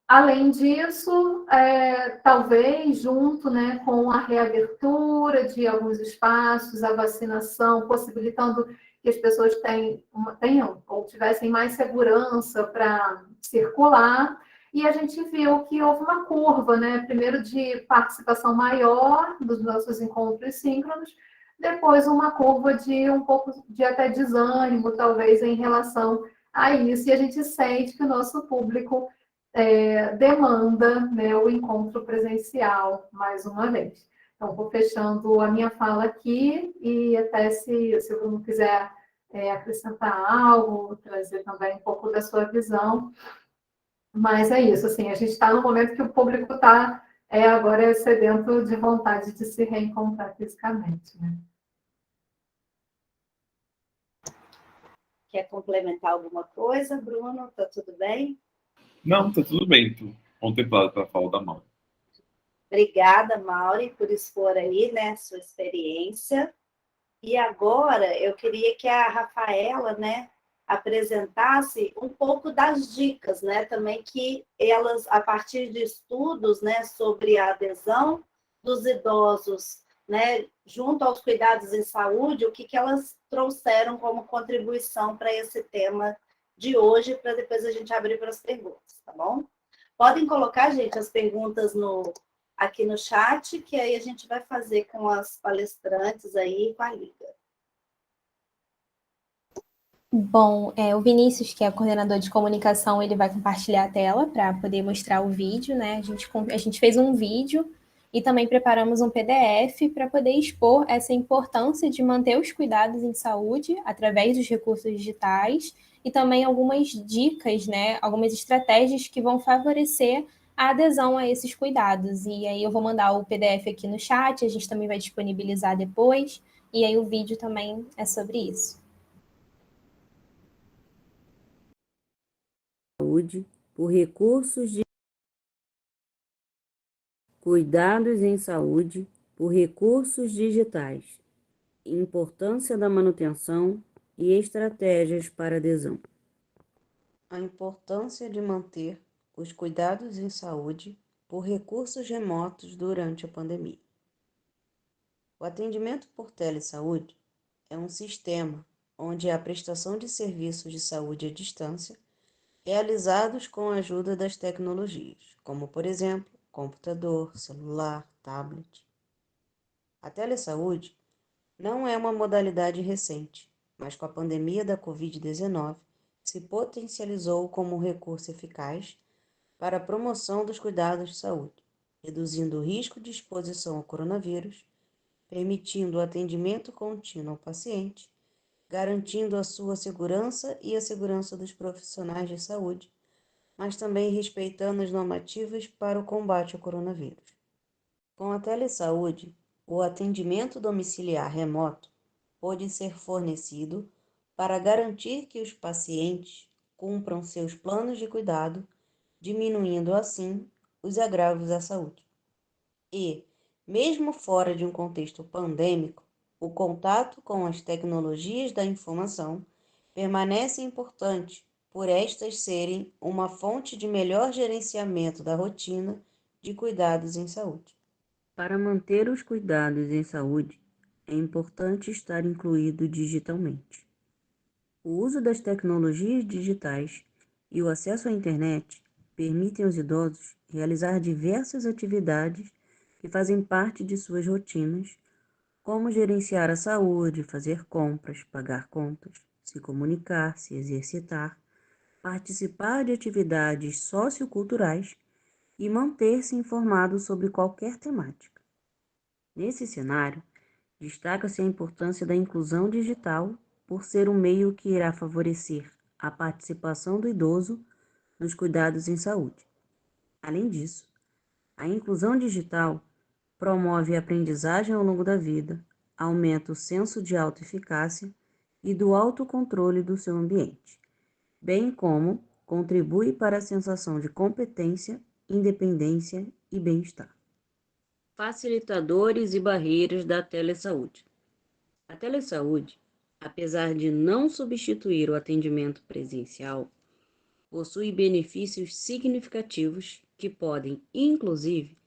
além disso, talvez junto, né, com a reabertura de alguns espaços, a vacinação, possibilitando que as pessoas tenham ou tivessem mais segurança para circular, e a gente viu que houve uma curva, né? Primeiro de participação maior dos nossos encontros síncronos, depois uma curva de um pouco de até desânimo, talvez, em relação a isso, e a gente sente que o nosso público demanda, né, o encontro presencial, mais uma vez. Então, vou fechando a minha fala aqui, e até se o Bruno quiser acrescentar algo, trazer também um pouco da sua visão, Mas é isso, assim, a gente está no momento que o público está agora sedento de vontade de se reencontrar fisicamente, né? Quer complementar alguma coisa, Bruno? Tá tudo bem? Não, tá tudo bem. Tô contemplado pela fala da mão. Obrigada, Mauri, por expor aí, né, sua experiência. E agora eu queria que a Rafaela, né, apresentasse um pouco das dicas, né, também que elas, a partir de estudos, né, sobre a adesão dos idosos, né, junto aos cuidados em saúde, o que que elas trouxeram como contribuição para esse tema de hoje, para depois a gente abrir para as perguntas, tá bom? Podem colocar, gente, as perguntas aqui no chat, que aí a gente vai fazer com as palestrantes aí, com a Liga. Bom, o Vinícius, que é coordenador de comunicação, ele vai compartilhar a tela para poder mostrar o vídeo, né? A gente fez um vídeo e também preparamos um PDF para poder expor essa importância de manter os cuidados em saúde através dos recursos digitais e também algumas dicas, né? Algumas estratégias que vão favorecer a adesão a esses cuidados. E aí eu vou mandar o PDF aqui no chat, a gente também vai disponibilizar depois, e aí o vídeo também é sobre isso. Saúde por recursos de cuidados em saúde por recursos digitais, importância da manutenção e estratégias para adesão. A importância de manter os cuidados em saúde por recursos remotos durante a pandemia. O atendimento por telesaúde é um sistema onde a prestação de serviços de saúde à distância realizados com a ajuda das tecnologias, como, por exemplo, computador, celular, tablet. A telesaúde não é uma modalidade recente, mas com a pandemia da Covid-19 se potencializou como um recurso eficaz para a promoção dos cuidados de saúde, reduzindo o risco de exposição ao coronavírus, permitindo o atendimento contínuo ao paciente, garantindo a sua segurança e a segurança dos profissionais de saúde, mas também respeitando as normativas para o combate ao coronavírus. Com a telesaúde, o atendimento domiciliar remoto pode ser fornecido para garantir que os pacientes cumpram seus planos de cuidado, diminuindo assim os agravos à saúde. E, mesmo fora de um contexto pandêmico, o contato com as tecnologias da informação permanece importante por estas serem uma fonte de melhor gerenciamento da rotina de cuidados em saúde. Para manter os cuidados em saúde, é importante estar incluído digitalmente. O uso das tecnologias digitais e o acesso à internet permitem aos idosos realizar diversas atividades que fazem parte de suas rotinas, como gerenciar a saúde, fazer compras, pagar contas, se comunicar, se exercitar, participar de atividades socioculturais e manter-se informado sobre qualquer temática. Nesse cenário, destaca-se a importância da inclusão digital por ser um meio que irá favorecer a participação do idoso nos cuidados em saúde. Além disso, a inclusão digital promove a aprendizagem ao longo da vida, aumenta o senso de autoeficácia e do autocontrole do seu ambiente, bem como contribui para a sensação de competência, independência e bem-estar. Facilitadores e barreiras da telesaúde. A telesaúde, apesar de não substituir o atendimento presencial, possui benefícios significativos que podem, inclusive,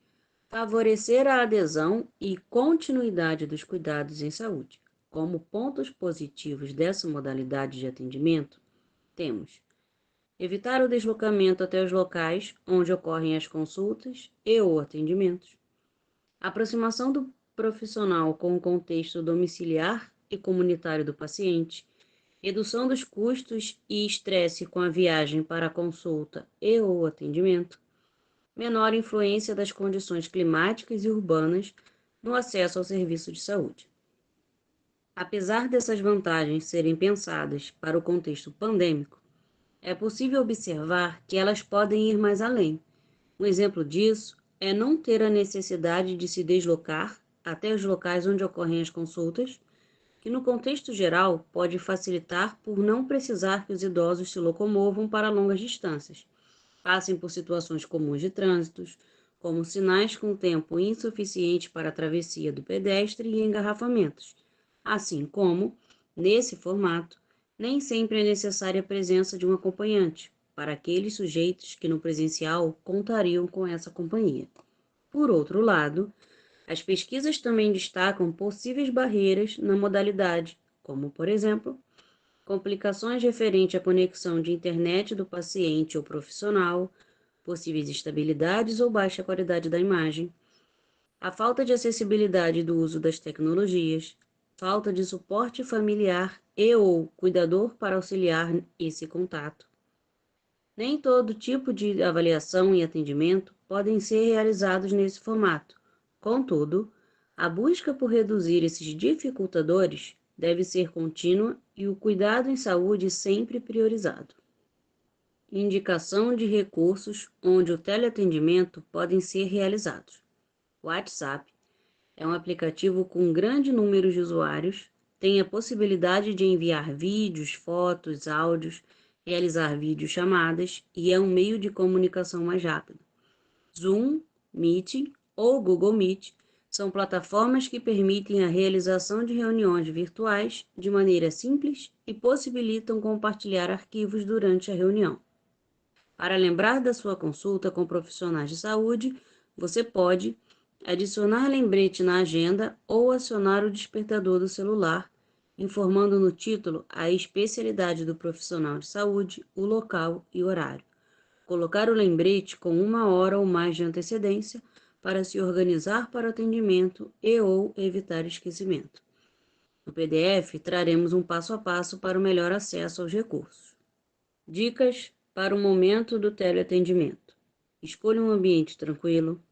favorecer a adesão e continuidade dos cuidados em saúde. Como pontos positivos dessa modalidade de atendimento, temos evitar o deslocamento até os locais onde ocorrem as consultas e/ou atendimentos, aproximação do profissional com o contexto domiciliar e comunitário do paciente, redução dos custos e estresse com a viagem para a consulta e/ou atendimento, menor influência das condições climáticas e urbanas no acesso ao serviço de saúde. Apesar dessas vantagens serem pensadas para o contexto pandêmico, é possível observar que elas podem ir mais além. Um exemplo disso é não ter a necessidade de se deslocar até os locais onde ocorrem as consultas, que no contexto geral pode facilitar por não precisar que os idosos se locomovam para longas distâncias, passem por situações comuns de trânsito, como sinais com tempo insuficiente para a travessia do pedestre e engarrafamentos, assim como, nesse formato, nem sempre é necessária a presença de um acompanhante, para aqueles sujeitos que no presencial contariam com essa companhia. Por outro lado, as pesquisas também destacam possíveis barreiras na modalidade, como, por exemplo, complicações referentes à conexão de internet do paciente ou profissional, possíveis instabilidades ou baixa qualidade da imagem, a falta de acessibilidade do uso das tecnologias, falta de suporte familiar e/ou cuidador para auxiliar esse contato. Nem todo tipo de avaliação e atendimento podem ser realizados nesse formato. Contudo, a busca por reduzir esses dificultadores deve ser contínua e o cuidado em saúde sempre priorizado. Indicação de recursos onde o teleatendimento podem ser realizados. O WhatsApp é um aplicativo com grande número de usuários, tem a possibilidade de enviar vídeos, fotos, áudios, realizar videochamadas e é um meio de comunicação mais rápido. Zoom, Meeting ou Google Meet são plataformas que permitem a realização de reuniões virtuais de maneira simples e possibilitam compartilhar arquivos durante a reunião. Para lembrar da sua consulta com profissionais de saúde, você pode adicionar lembrete na agenda ou acionar o despertador do celular, informando no título a especialidade do profissional de saúde, o local e horário. Colocar o lembrete com 1 hora ou mais de antecedência para se organizar para o atendimento e/ou evitar esquecimento. No PDF, traremos um passo a passo para o melhor acesso aos recursos. Dicas para o momento do teleatendimento. Escolha um ambiente tranquilo,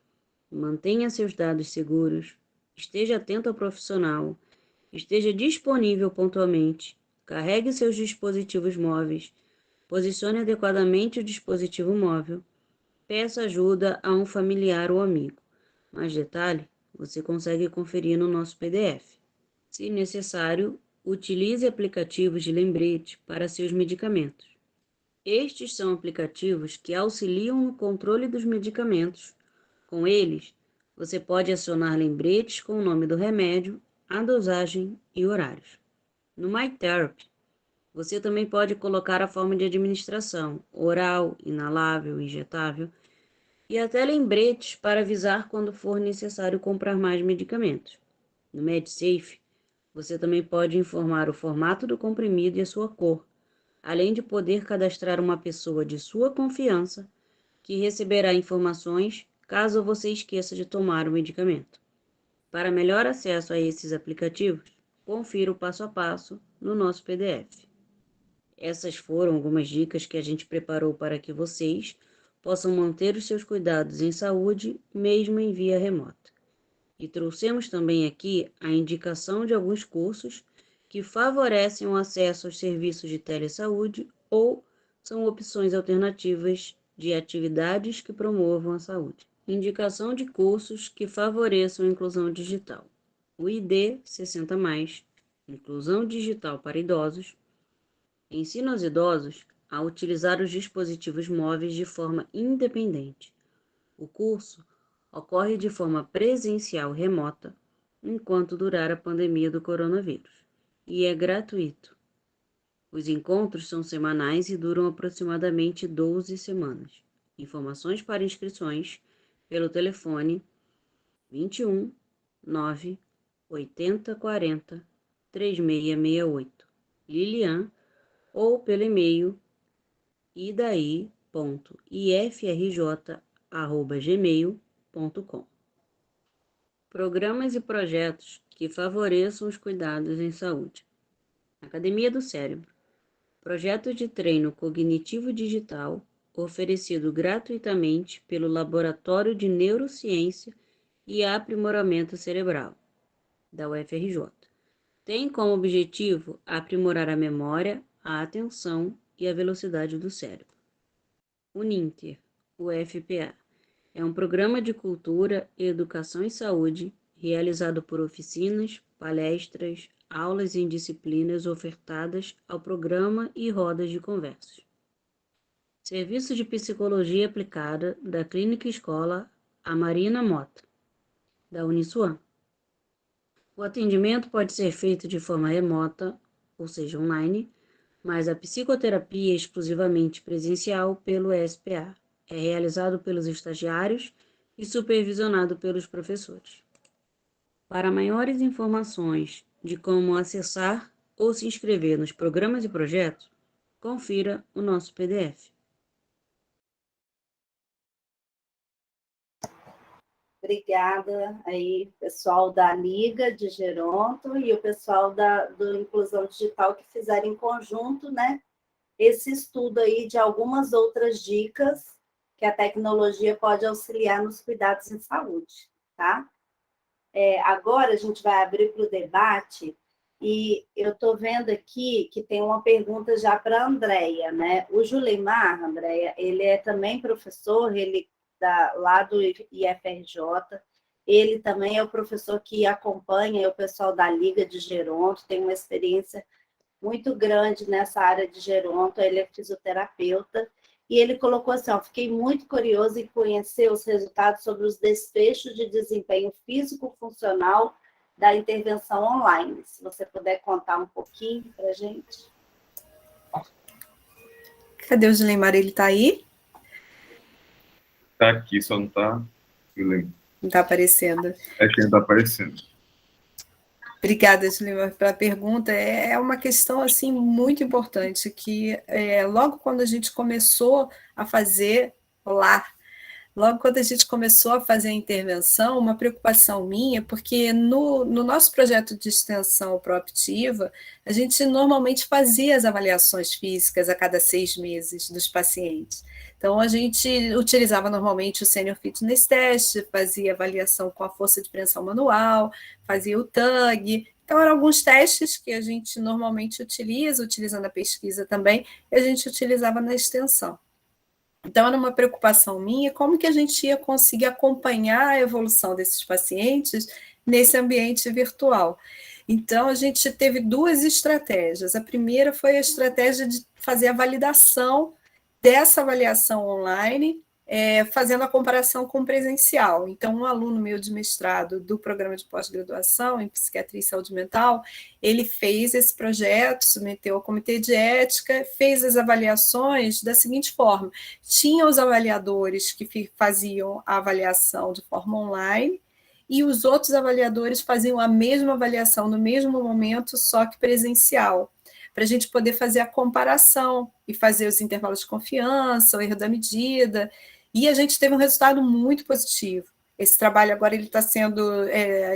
mantenha seus dados seguros, esteja atento ao profissional, esteja disponível pontualmente, carregue seus dispositivos móveis, posicione adequadamente o dispositivo móvel, peça ajuda a um familiar ou amigo. Mais detalhe, você consegue conferir no nosso PDF. Se necessário, utilize aplicativos de lembrete para seus medicamentos. Estes são aplicativos que auxiliam no controle dos medicamentos. Com eles, você pode acionar lembretes com o nome do remédio, a dosagem e horários. No MyTherapy, você também pode colocar a forma de administração, oral, inalável, injetável, e até lembretes para avisar quando for necessário comprar mais medicamentos. No MedSafe, você também pode informar o formato do comprimido e a sua cor, além de poder cadastrar uma pessoa de sua confiança que receberá informações caso você esqueça de tomar o medicamento. Para melhor acesso a esses aplicativos, confira o passo a passo no nosso PDF. Essas foram algumas dicas que a gente preparou para que vocês possam manter os seus cuidados em saúde, mesmo em via remota. E trouxemos também aqui a indicação de alguns cursos que favorecem o acesso aos serviços de telesaúde ou são opções alternativas de atividades que promovam a saúde. Indicação de cursos que favoreçam a inclusão digital. O ID 60+, Inclusão Digital para Idosos, ensina aos idosos a utilizar os dispositivos móveis de forma independente. O curso ocorre de forma presencial remota enquanto durar a pandemia do coronavírus e é gratuito. Os encontros são semanais e duram aproximadamente 12 semanas. Informações para inscrições pelo telefone 21 9 80 40 3668 Lilian ou pelo e-mail idai.ifrj@gmail.com. Programas e projetos que favoreçam os cuidados em saúde. Academia do Cérebro. Projeto de treino cognitivo digital oferecido gratuitamente pelo Laboratório de Neurociência e Aprimoramento Cerebral, da UFRJ. Tem como objetivo aprimorar a memória, a atenção e a velocidade do cérebro. O NINTER, o FPA, é um programa de cultura, educação e saúde realizado por oficinas, palestras, aulas em disciplinas ofertadas ao programa e rodas de conversas. Serviço de Psicologia Aplicada da Clínica Escola Amarina Mota, da Uniswan. O atendimento pode ser feito de forma remota, ou seja, online, mas a psicoterapia é exclusivamente presencial pelo SPA. É realizado pelos estagiários e supervisionado pelos professores. Para maiores informações de como acessar ou se inscrever nos programas e projetos, confira o nosso PDF. Obrigada aí, pessoal da Liga de Geronto e o pessoal do Inclusão Digital que fizeram em conjunto, né, esse estudo aí de algumas outras dicas que a tecnologia pode auxiliar nos cuidados em saúde, tá? Agora a gente vai abrir para o debate e eu estou vendo aqui que tem uma pergunta já para a Andréia, né? O Julimar, Andréia, ele é também professor, ele lá do IFRJ, ele também é o professor que acompanha o pessoal da Liga de Geronto, tem uma experiência muito grande nessa área de geronto, ele é fisioterapeuta, e ele colocou assim, ó, fiquei muito curioso em conhecer os resultados sobre os desfechos de desempenho físico-funcional da intervenção online. Se você puder contar um pouquinho para a gente. Cadê o Gilemar? Ele está aí? Tá aqui, só não tá. Não está aparecendo. É que não tá aparecendo. Obrigada, Julimar, pela pergunta. É uma questão assim muito importante que logo quando a gente começou a fazer logo quando a gente começou a fazer a intervenção, uma preocupação minha, porque no nosso projeto de extensão proativa, a gente normalmente fazia as avaliações físicas a cada 6 meses dos pacientes. Então, a gente utilizava normalmente o Senior Fitness Test, fazia avaliação com a força de preensão manual, fazia o TUG. Então, eram alguns testes que a gente normalmente utilizando a pesquisa também, e a gente utilizava na extensão. Então, era uma preocupação minha como que a gente ia conseguir acompanhar a evolução desses pacientes nesse ambiente virtual. Então, a gente teve 2 estratégias. A primeira foi a estratégia de fazer a validação dessa avaliação online, fazendo a comparação com o presencial. Então, um aluno meu de mestrado do programa de pós-graduação em Psiquiatria e Saúde Mental, ele fez esse projeto, submeteu ao comitê de ética, fez as avaliações da seguinte forma: tinha os avaliadores que faziam a avaliação de forma online, e os outros avaliadores faziam a mesma avaliação no mesmo momento, só que presencial, para a gente poder fazer a comparação e fazer os intervalos de confiança, o erro da medida, e a gente teve um resultado muito positivo. Esse trabalho agora ele está sendo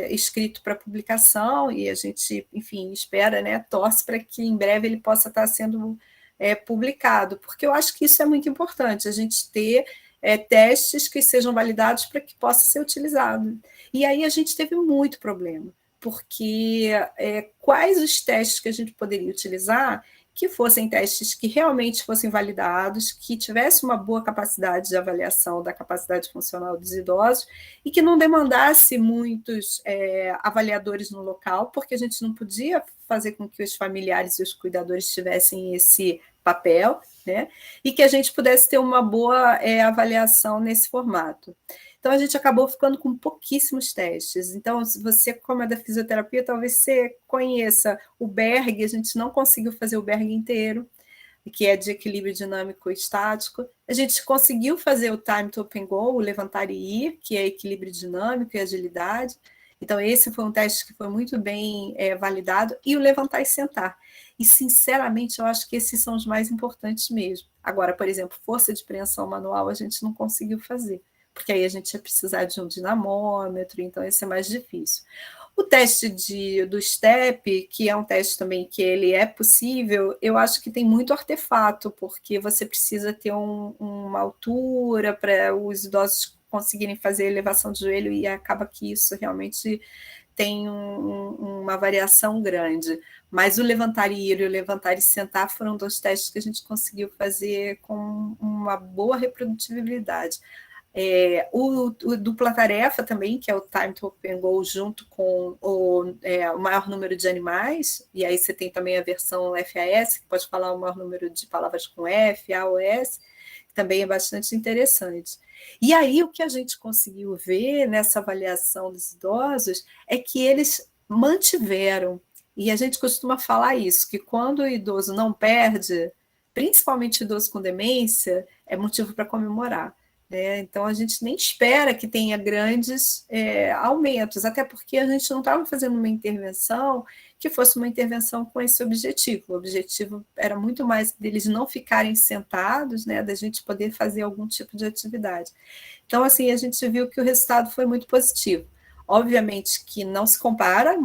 escrito para publicação, e a gente, enfim, espera, né, torce para que em breve ele possa estar sendo publicado, porque eu acho que isso é muito importante, a gente ter testes que sejam validados para que possa ser utilizado. E aí a gente teve muito problema, porque quais os testes que a gente poderia utilizar que fossem testes que realmente fossem validados, que tivessem uma boa capacidade de avaliação da capacidade funcional dos idosos e que não demandasse muitos avaliadores no local, porque a gente não podia fazer com que os familiares e os cuidadores tivessem esse papel, né? E que a gente pudesse ter uma boa avaliação nesse formato. Então, a gente acabou ficando com pouquíssimos testes. Então, se você, como é da fisioterapia, talvez você conheça o Berg, a gente não conseguiu fazer o Berg inteiro, que é de equilíbrio dinâmico e estático. A gente conseguiu fazer o Time to Open Goal, o levantar e ir, que é equilíbrio dinâmico e agilidade. Então, esse foi um teste que foi muito bem validado, e o levantar e sentar. E, sinceramente, eu acho que esses são os mais importantes mesmo. Agora, por exemplo, força de preensão manual a gente não conseguiu fazer, porque aí a gente ia precisar de um dinamômetro, então esse é mais difícil. O teste do STEP, que é um teste também que ele é possível, eu acho que tem muito artefato, porque você precisa ter uma altura para os idosos conseguirem fazer elevação de joelho, e acaba que isso realmente tem uma variação grande. Mas o levantar e ir e o levantar e sentar foram 2 testes que a gente conseguiu fazer com uma boa reprodutibilidade. O dupla-tarefa também, que é o Time to Open Goal, junto com o maior número de animais, e aí você tem também a versão FAS, que pode falar o maior número de palavras com F, A ou S, que também é bastante interessante. E aí o que a gente conseguiu ver nessa avaliação dos idosos é que eles mantiveram, e a gente costuma falar isso, que quando o idoso não perde, principalmente o idoso com demência, é motivo para comemorar. Então, a gente nem espera que tenha grandes aumentos, até porque a gente não estava fazendo uma intervenção que fosse uma intervenção com esse objetivo. O objetivo era muito mais deles não ficarem sentados, né, da gente poder fazer algum tipo de atividade. Então, assim, a gente viu que o resultado foi muito positivo. Obviamente que não se compara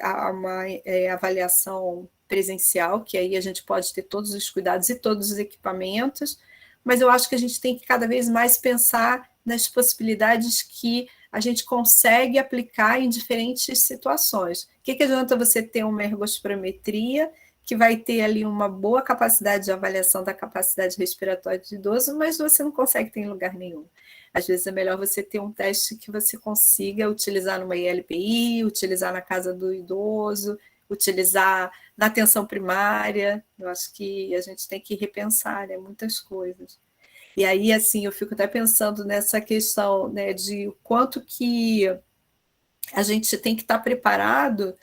a uma avaliação presencial, que aí a gente pode ter todos os cuidados e todos os equipamentos, mas eu acho que a gente tem que cada vez mais pensar nas possibilidades que a gente consegue aplicar em diferentes situações. O que adianta você ter uma ergospirometria, que vai ter ali uma boa capacidade de avaliação da capacidade respiratória do idoso, mas você não consegue ter em lugar nenhum. Às vezes é melhor você ter um teste que você consiga utilizar numa ILPI, utilizar na casa do idoso, utilizar na atenção primária. Eu acho que a gente tem que repensar, né, muitas coisas. E aí, assim, eu fico até pensando nessa questão, né, de o quanto que a gente tem que estar preparado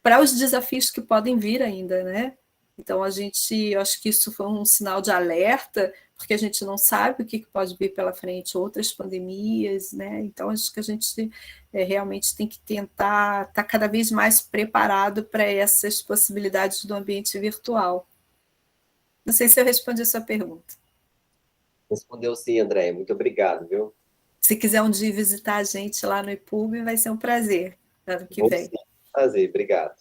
para os desafios que podem vir ainda, né? Então, eu acho que isso foi um sinal de alerta, porque a gente não sabe o que pode vir pela frente, outras pandemias, né? Então, acho que a gente realmente tem que tentar estar cada vez mais preparado para essas possibilidades do ambiente virtual. Não sei se eu respondi a sua pergunta. Respondeu sim, André. Muito obrigado, viu? Se quiser um dia visitar a gente lá no IPUB, vai ser um prazer, ano que vem. Sim, prazer, obrigado.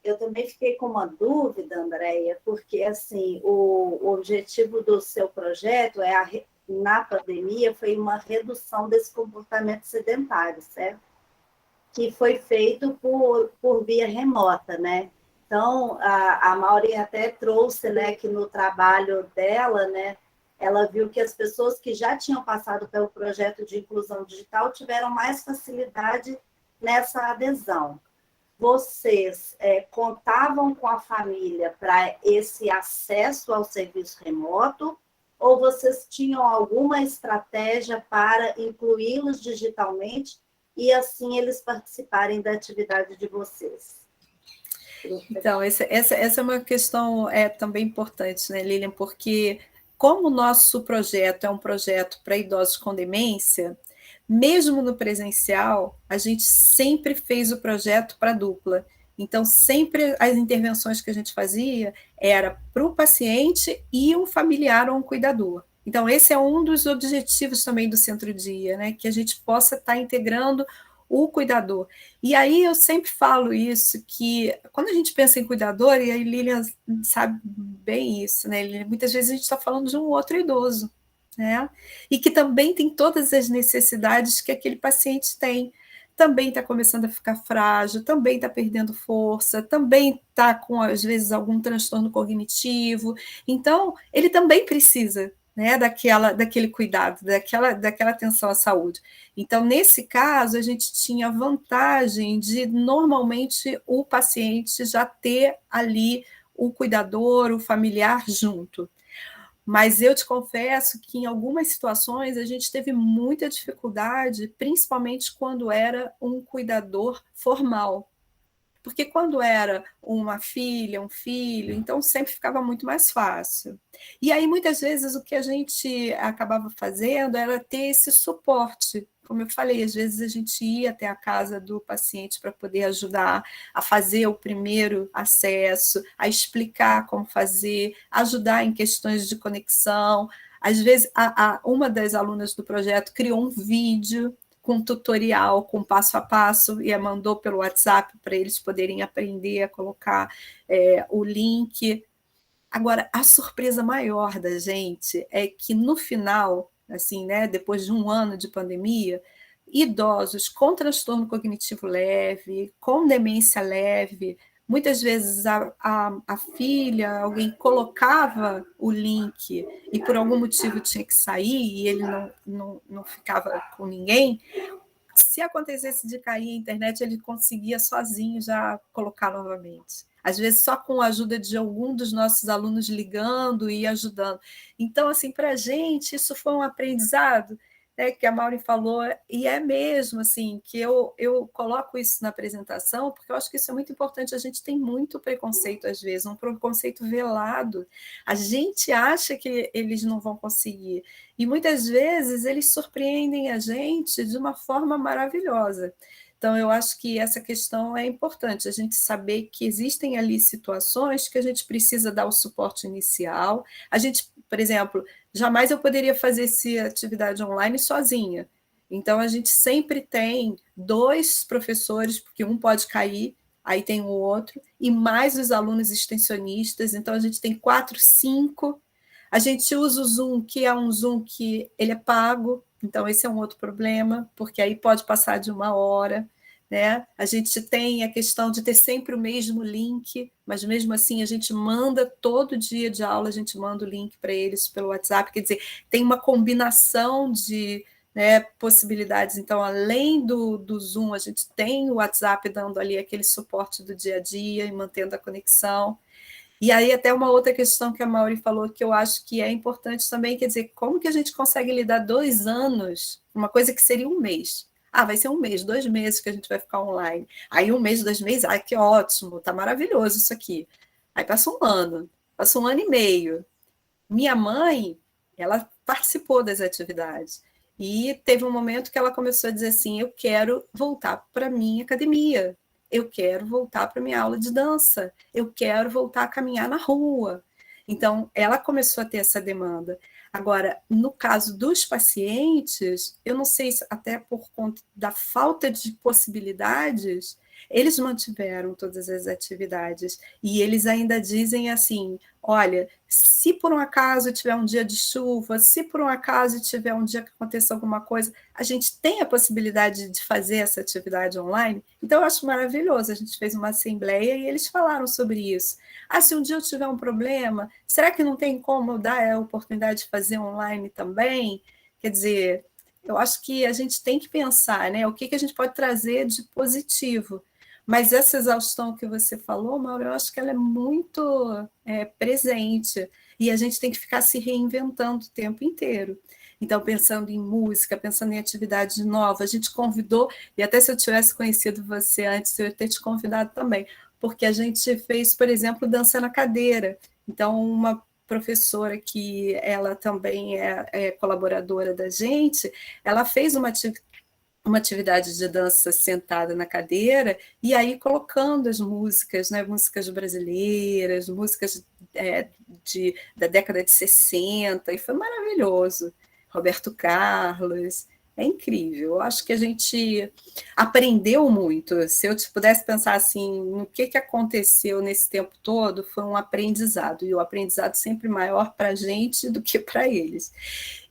Eu também fiquei com uma dúvida, Andréia, porque assim, o objetivo do seu projeto na pandemia foi uma redução desse comportamento sedentário, certo? Que foi feito por via remota, né? Então, a Maureen até trouxe, né, que no trabalho dela, né, ela viu que as pessoas que já tinham passado pelo projeto de inclusão digital tiveram mais facilidade nessa adesão. Vocês contavam com a família para esse acesso ao serviço remoto, ou vocês tinham alguma estratégia para incluí-los digitalmente e assim eles participarem da atividade de vocês? Então, essa é uma questão também importante, né, Lilian, porque como o nosso projeto é um projeto para idosos com demência, mesmo no presencial, a gente sempre fez o projeto para dupla. Então, sempre as intervenções que a gente fazia era para o paciente e um familiar ou um cuidador. Então, esse é um dos objetivos também do Centro-Dia, né? Que a gente possa estar integrando o cuidador. E aí eu sempre falo isso, que quando a gente pensa em cuidador, e aí Lilian sabe bem isso, né? Muitas vezes a gente está falando de um outro idoso, né? E que também tem todas as necessidades que aquele paciente tem. Também está começando a ficar frágil, também está perdendo força, também está com, às vezes, algum transtorno cognitivo. Então, ele também precisa, né, daquele cuidado, daquela atenção à saúde. Então, nesse caso, a gente tinha a vantagem de, normalmente, o paciente já ter ali o cuidador, o familiar junto. Mas eu te confesso que em algumas situações a gente teve muita dificuldade, principalmente quando era um cuidador formal. Porque quando era uma filha, um filho, então sempre ficava muito mais fácil. E aí, muitas vezes, o que a gente acabava fazendo era ter esse suporte. Como eu falei, às vezes a gente ia até a casa do paciente para poder ajudar a fazer o primeiro acesso, a explicar como fazer, ajudar em questões de conexão. Às vezes, uma das alunas do projeto criou um vídeo com tutorial, com passo a passo, e a mandou pelo WhatsApp para eles poderem aprender a colocar o link. Agora, a surpresa maior da gente é que no final, assim, né, depois de um ano de pandemia, idosos com transtorno cognitivo leve, com demência leve. Muitas vezes a filha, alguém colocava o link e por algum motivo tinha que sair e ele não ficava com ninguém. Se acontecesse de cair a internet, ele conseguia sozinho já colocar novamente. Às vezes só com a ajuda de algum dos nossos alunos ligando e ajudando. Então, assim, para a gente, isso foi um aprendizado, né, que a Maureen falou, e é mesmo, assim, que eu coloco isso na apresentação, porque eu acho que isso é muito importante. A gente tem muito preconceito, às vezes, um preconceito velado. A gente acha que eles não vão conseguir, e muitas vezes eles surpreendem a gente de uma forma maravilhosa. Então, eu acho que essa questão é importante, a gente saber que existem ali situações que a gente precisa dar o suporte inicial. A gente, por exemplo, jamais eu poderia fazer essa atividade online sozinha. Então, a gente sempre tem 2 professores, porque um pode cair, aí tem o outro, e mais os alunos extensionistas. Então, a gente tem 4, 5. A gente usa o Zoom, que é um Zoom que ele é pago, então esse é um outro problema, porque aí pode passar de 1 hora, né? A gente tem a questão de ter sempre o mesmo link, mas mesmo assim a gente manda todo dia de aula, a gente manda o link para eles pelo WhatsApp, quer dizer, tem uma combinação de, né, possibilidades. Então, além do Zoom, a gente tem o WhatsApp dando ali aquele suporte do dia a dia e mantendo a conexão. E aí até uma outra questão que a Mauri falou que eu acho que é importante também, quer dizer, como que a gente consegue lidar 2 anos, uma coisa que seria 1 mês? Ah, vai ser 1 mês, 2 meses que a gente vai ficar online. Aí 1 mês, 2 meses, ai, que ótimo, tá maravilhoso isso aqui. Aí passa 1 ano, passa 1 ano e meio. Minha mãe, ela participou das atividades. E teve um momento que ela começou a dizer assim, eu quero voltar para a minha academia, eu quero voltar para a minha aula de dança, eu quero voltar a caminhar na rua. Então, ela começou a ter essa demanda. Agora, no caso dos pacientes, eu não sei se até por conta da falta de possibilidades, eles mantiveram todas as atividades. E eles ainda dizem assim, olha, se por um acaso tiver um dia de chuva, se por um acaso tiver um dia que aconteça alguma coisa, a gente tem a possibilidade de fazer essa atividade online. Então, eu acho maravilhoso. A gente fez uma assembleia e eles falaram sobre isso. Ah, se um dia eu tiver um problema, será que não tem como dar a oportunidade de fazer online também? Quer dizer, eu acho que a gente tem que pensar, né? O que a gente pode trazer de positivo. Mas essa exaustão que você falou, Mauro, eu acho que ela é muito presente. E a gente tem que ficar se reinventando o tempo inteiro. Então, pensando em música, pensando em atividade nova, a gente convidou, e até se eu tivesse conhecido você antes, eu ia ter te convidado também, porque a gente fez, por exemplo, dança na cadeira. Então, uma professora que ela também é colaboradora da gente, ela fez uma atividade de dança sentada na cadeira, e aí colocando as músicas, né, músicas brasileiras, músicas da década de 60, e foi maravilhoso. Roberto Carlos, é incrível. Eu acho que a gente aprendeu muito. Se eu pudesse pensar assim, no que aconteceu nesse tempo todo, foi um aprendizado, e o aprendizado sempre maior para a gente do que para eles.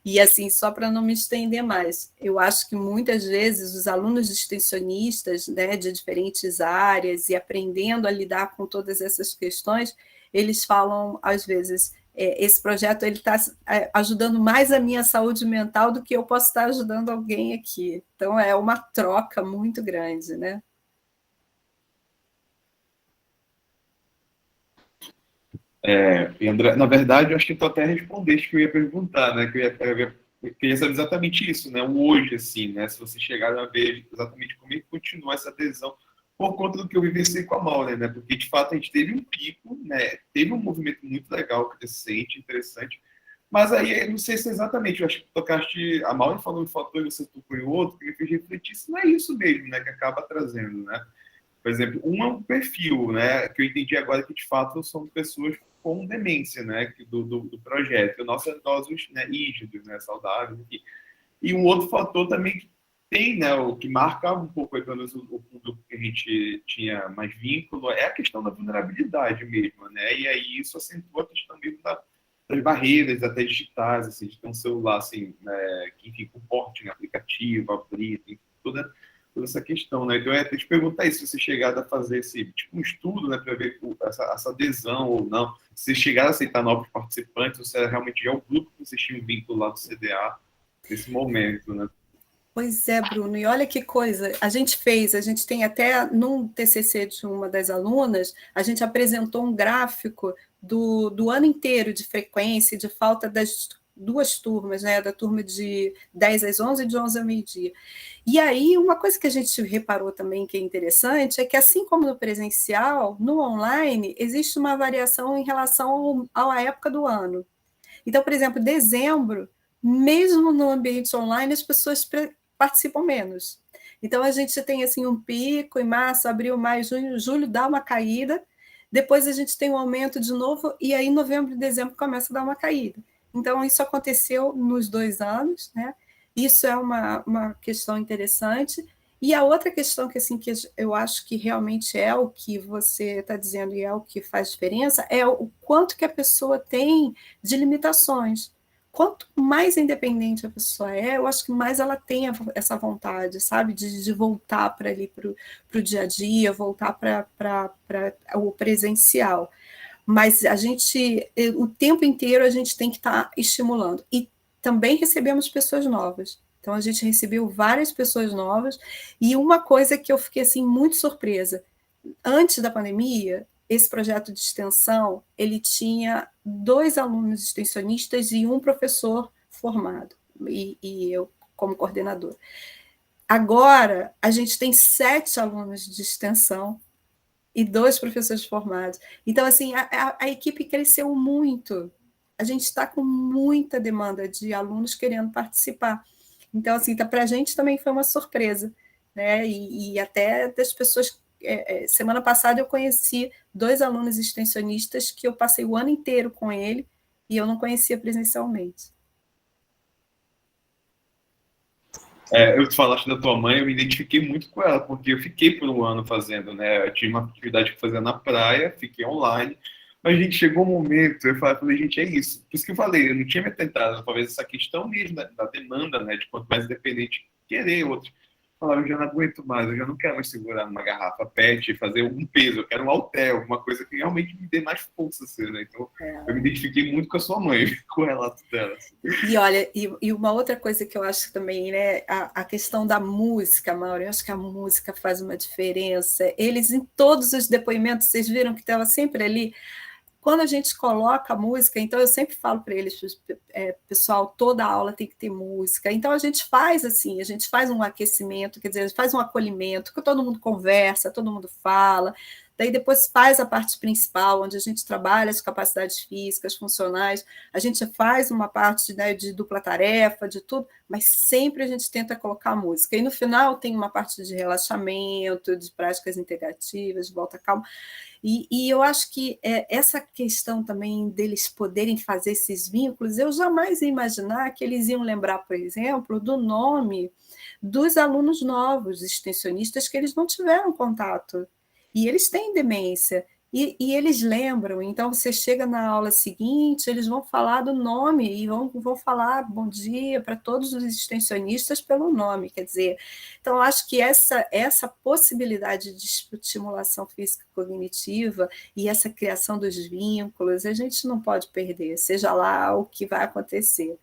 E assim, só para não me estender mais, eu acho que muitas vezes os alunos extensionistas, né, de diferentes áreas e aprendendo a lidar com todas essas questões, eles falam, às vezes, esse projeto ele está ajudando mais a minha saúde mental do que eu posso estar ajudando alguém aqui. Então, é uma troca muito grande, né? E André, na verdade, eu acho que tu até respondeste que eu ia perguntar, né? Eu queria saber exatamente isso, né? O hoje, assim, né? Se você chegar a ver exatamente como é que continua essa adesão por conta do que eu vivenciei com a Maureen, né? Porque, de fato, a gente teve um pico, né? Teve um movimento muito legal, crescente, interessante, mas aí, eu não sei se é exatamente, eu acho que tocaste, a Maureen falou um fator e você tocou em outro, que me fez refletir se não é isso mesmo, né? Que acaba trazendo, né? Por exemplo, um é um perfil, né, que eu entendi agora que, de fato, são pessoas com demência, né, do projeto. O nosso é idosos, né, rígidos, né, saudáveis. E um outro fator também que tem, né, o que marca um pouco aí, pelo menos, o público que a gente tinha mais vínculo, é a questão da vulnerabilidade mesmo, né, e aí isso acentua a questão mesmo das barreiras, até digitais, assim, de ter um celular, assim, né, que, enfim, com porte em aplicativo, abrir, essa questão, né? Então, eu ia até te perguntar isso, se você chegaram a fazer esse tipo um estudo, né, para ver essa adesão ou não, se vocês chegaram a aceitar novos participantes, ou se era realmente já o grupo que vocês tinham vínculo lá do CDA nesse momento, né? Pois é, Bruno, e olha que coisa, a gente tem até num TCC de uma das alunas, a gente apresentou um gráfico do ano inteiro de frequência e de falta das duas turmas, né, da turma de 10 às 11 e de 11 ao meio-dia. E aí, uma coisa que a gente reparou também que é interessante é que, assim como no presencial, no online, existe uma variação em relação à época do ano. Então, por exemplo, dezembro, mesmo no ambiente online, as pessoas participam menos. Então, a gente tem assim um pico em março, abril, maio, junho, julho, dá uma caída, depois a gente tem um aumento de novo, e aí novembro e dezembro começa a dar uma caída. Então, isso aconteceu nos 2 anos, né? Isso é uma questão interessante. E a outra questão que, assim, que eu acho que realmente é o que você está dizendo e é o que faz diferença, é o quanto que a pessoa tem de limitações. Quanto mais independente a pessoa é, eu acho que mais ela tem essa vontade, sabe, de voltar para ali, para o dia a dia, voltar para o presencial. Mas o tempo inteiro a gente tem que estar estimulando. E também recebemos pessoas novas. Então, a gente recebeu várias pessoas novas, e uma coisa que eu fiquei assim, muito surpresa, antes da pandemia, esse projeto de extensão, ele tinha 2 alunos extensionistas e um professor formado, e eu como coordenadora. Agora, a gente tem 7 alunos de extensão e 2 professores formados. Então, assim, a equipe cresceu muito. A gente está com muita demanda de alunos querendo participar. Então, assim, para a gente também foi uma surpresa, né? E até das pessoas. Semana passada eu conheci 2 alunos extensionistas que eu passei o ano inteiro com ele e eu não conhecia presencialmente. Eu te falaste da tua mãe, eu me identifiquei muito com ela, porque eu fiquei por um ano fazendo, né? Eu tinha uma atividade que fazia na praia, fiquei online, mas, gente, chegou um momento, eu falei, gente, é isso. Por isso que eu falei, eu não tinha me atentado, talvez essa questão mesmo da demanda, né? De quanto mais independente querer outro. Falar, eu já não aguento mais, eu já não quero mais segurar numa garrafa PET e fazer um peso, eu quero um halter, alguma coisa que realmente me dê mais força, assim, né? Então, eu me identifiquei muito com a sua mãe, com o relato dela. Assim. E olha, e uma outra coisa que eu acho também, né, a questão da música, Mauro, eu acho que a música faz uma diferença. Eles, em todos os depoimentos, vocês viram que estava sempre ali. Quando a gente coloca a música, então eu sempre falo para eles, pessoal, toda aula tem que ter música. Então a gente faz assim, a gente faz um aquecimento, quer dizer, faz um acolhimento, que todo mundo conversa, todo mundo fala. Daí depois faz a parte principal, onde a gente trabalha as capacidades físicas, funcionais, a gente faz uma parte, né, de dupla tarefa, de tudo, mas sempre a gente tenta colocar a música. E no final tem uma parte de relaxamento, de práticas integrativas, de volta calma. E eu acho que essa questão também deles poderem fazer esses vínculos, eu jamais ia imaginar que eles iam lembrar, por exemplo, do nome dos alunos novos, extensionistas, que eles não tiveram contato. E eles têm demência. E eles lembram, então você chega na aula seguinte, eles vão falar do nome e vão falar bom dia para todos os extensionistas pelo nome, quer dizer, então eu acho que essa possibilidade de estimulação física cognitiva e essa criação dos vínculos, a gente não pode perder, seja lá o que vai acontecer.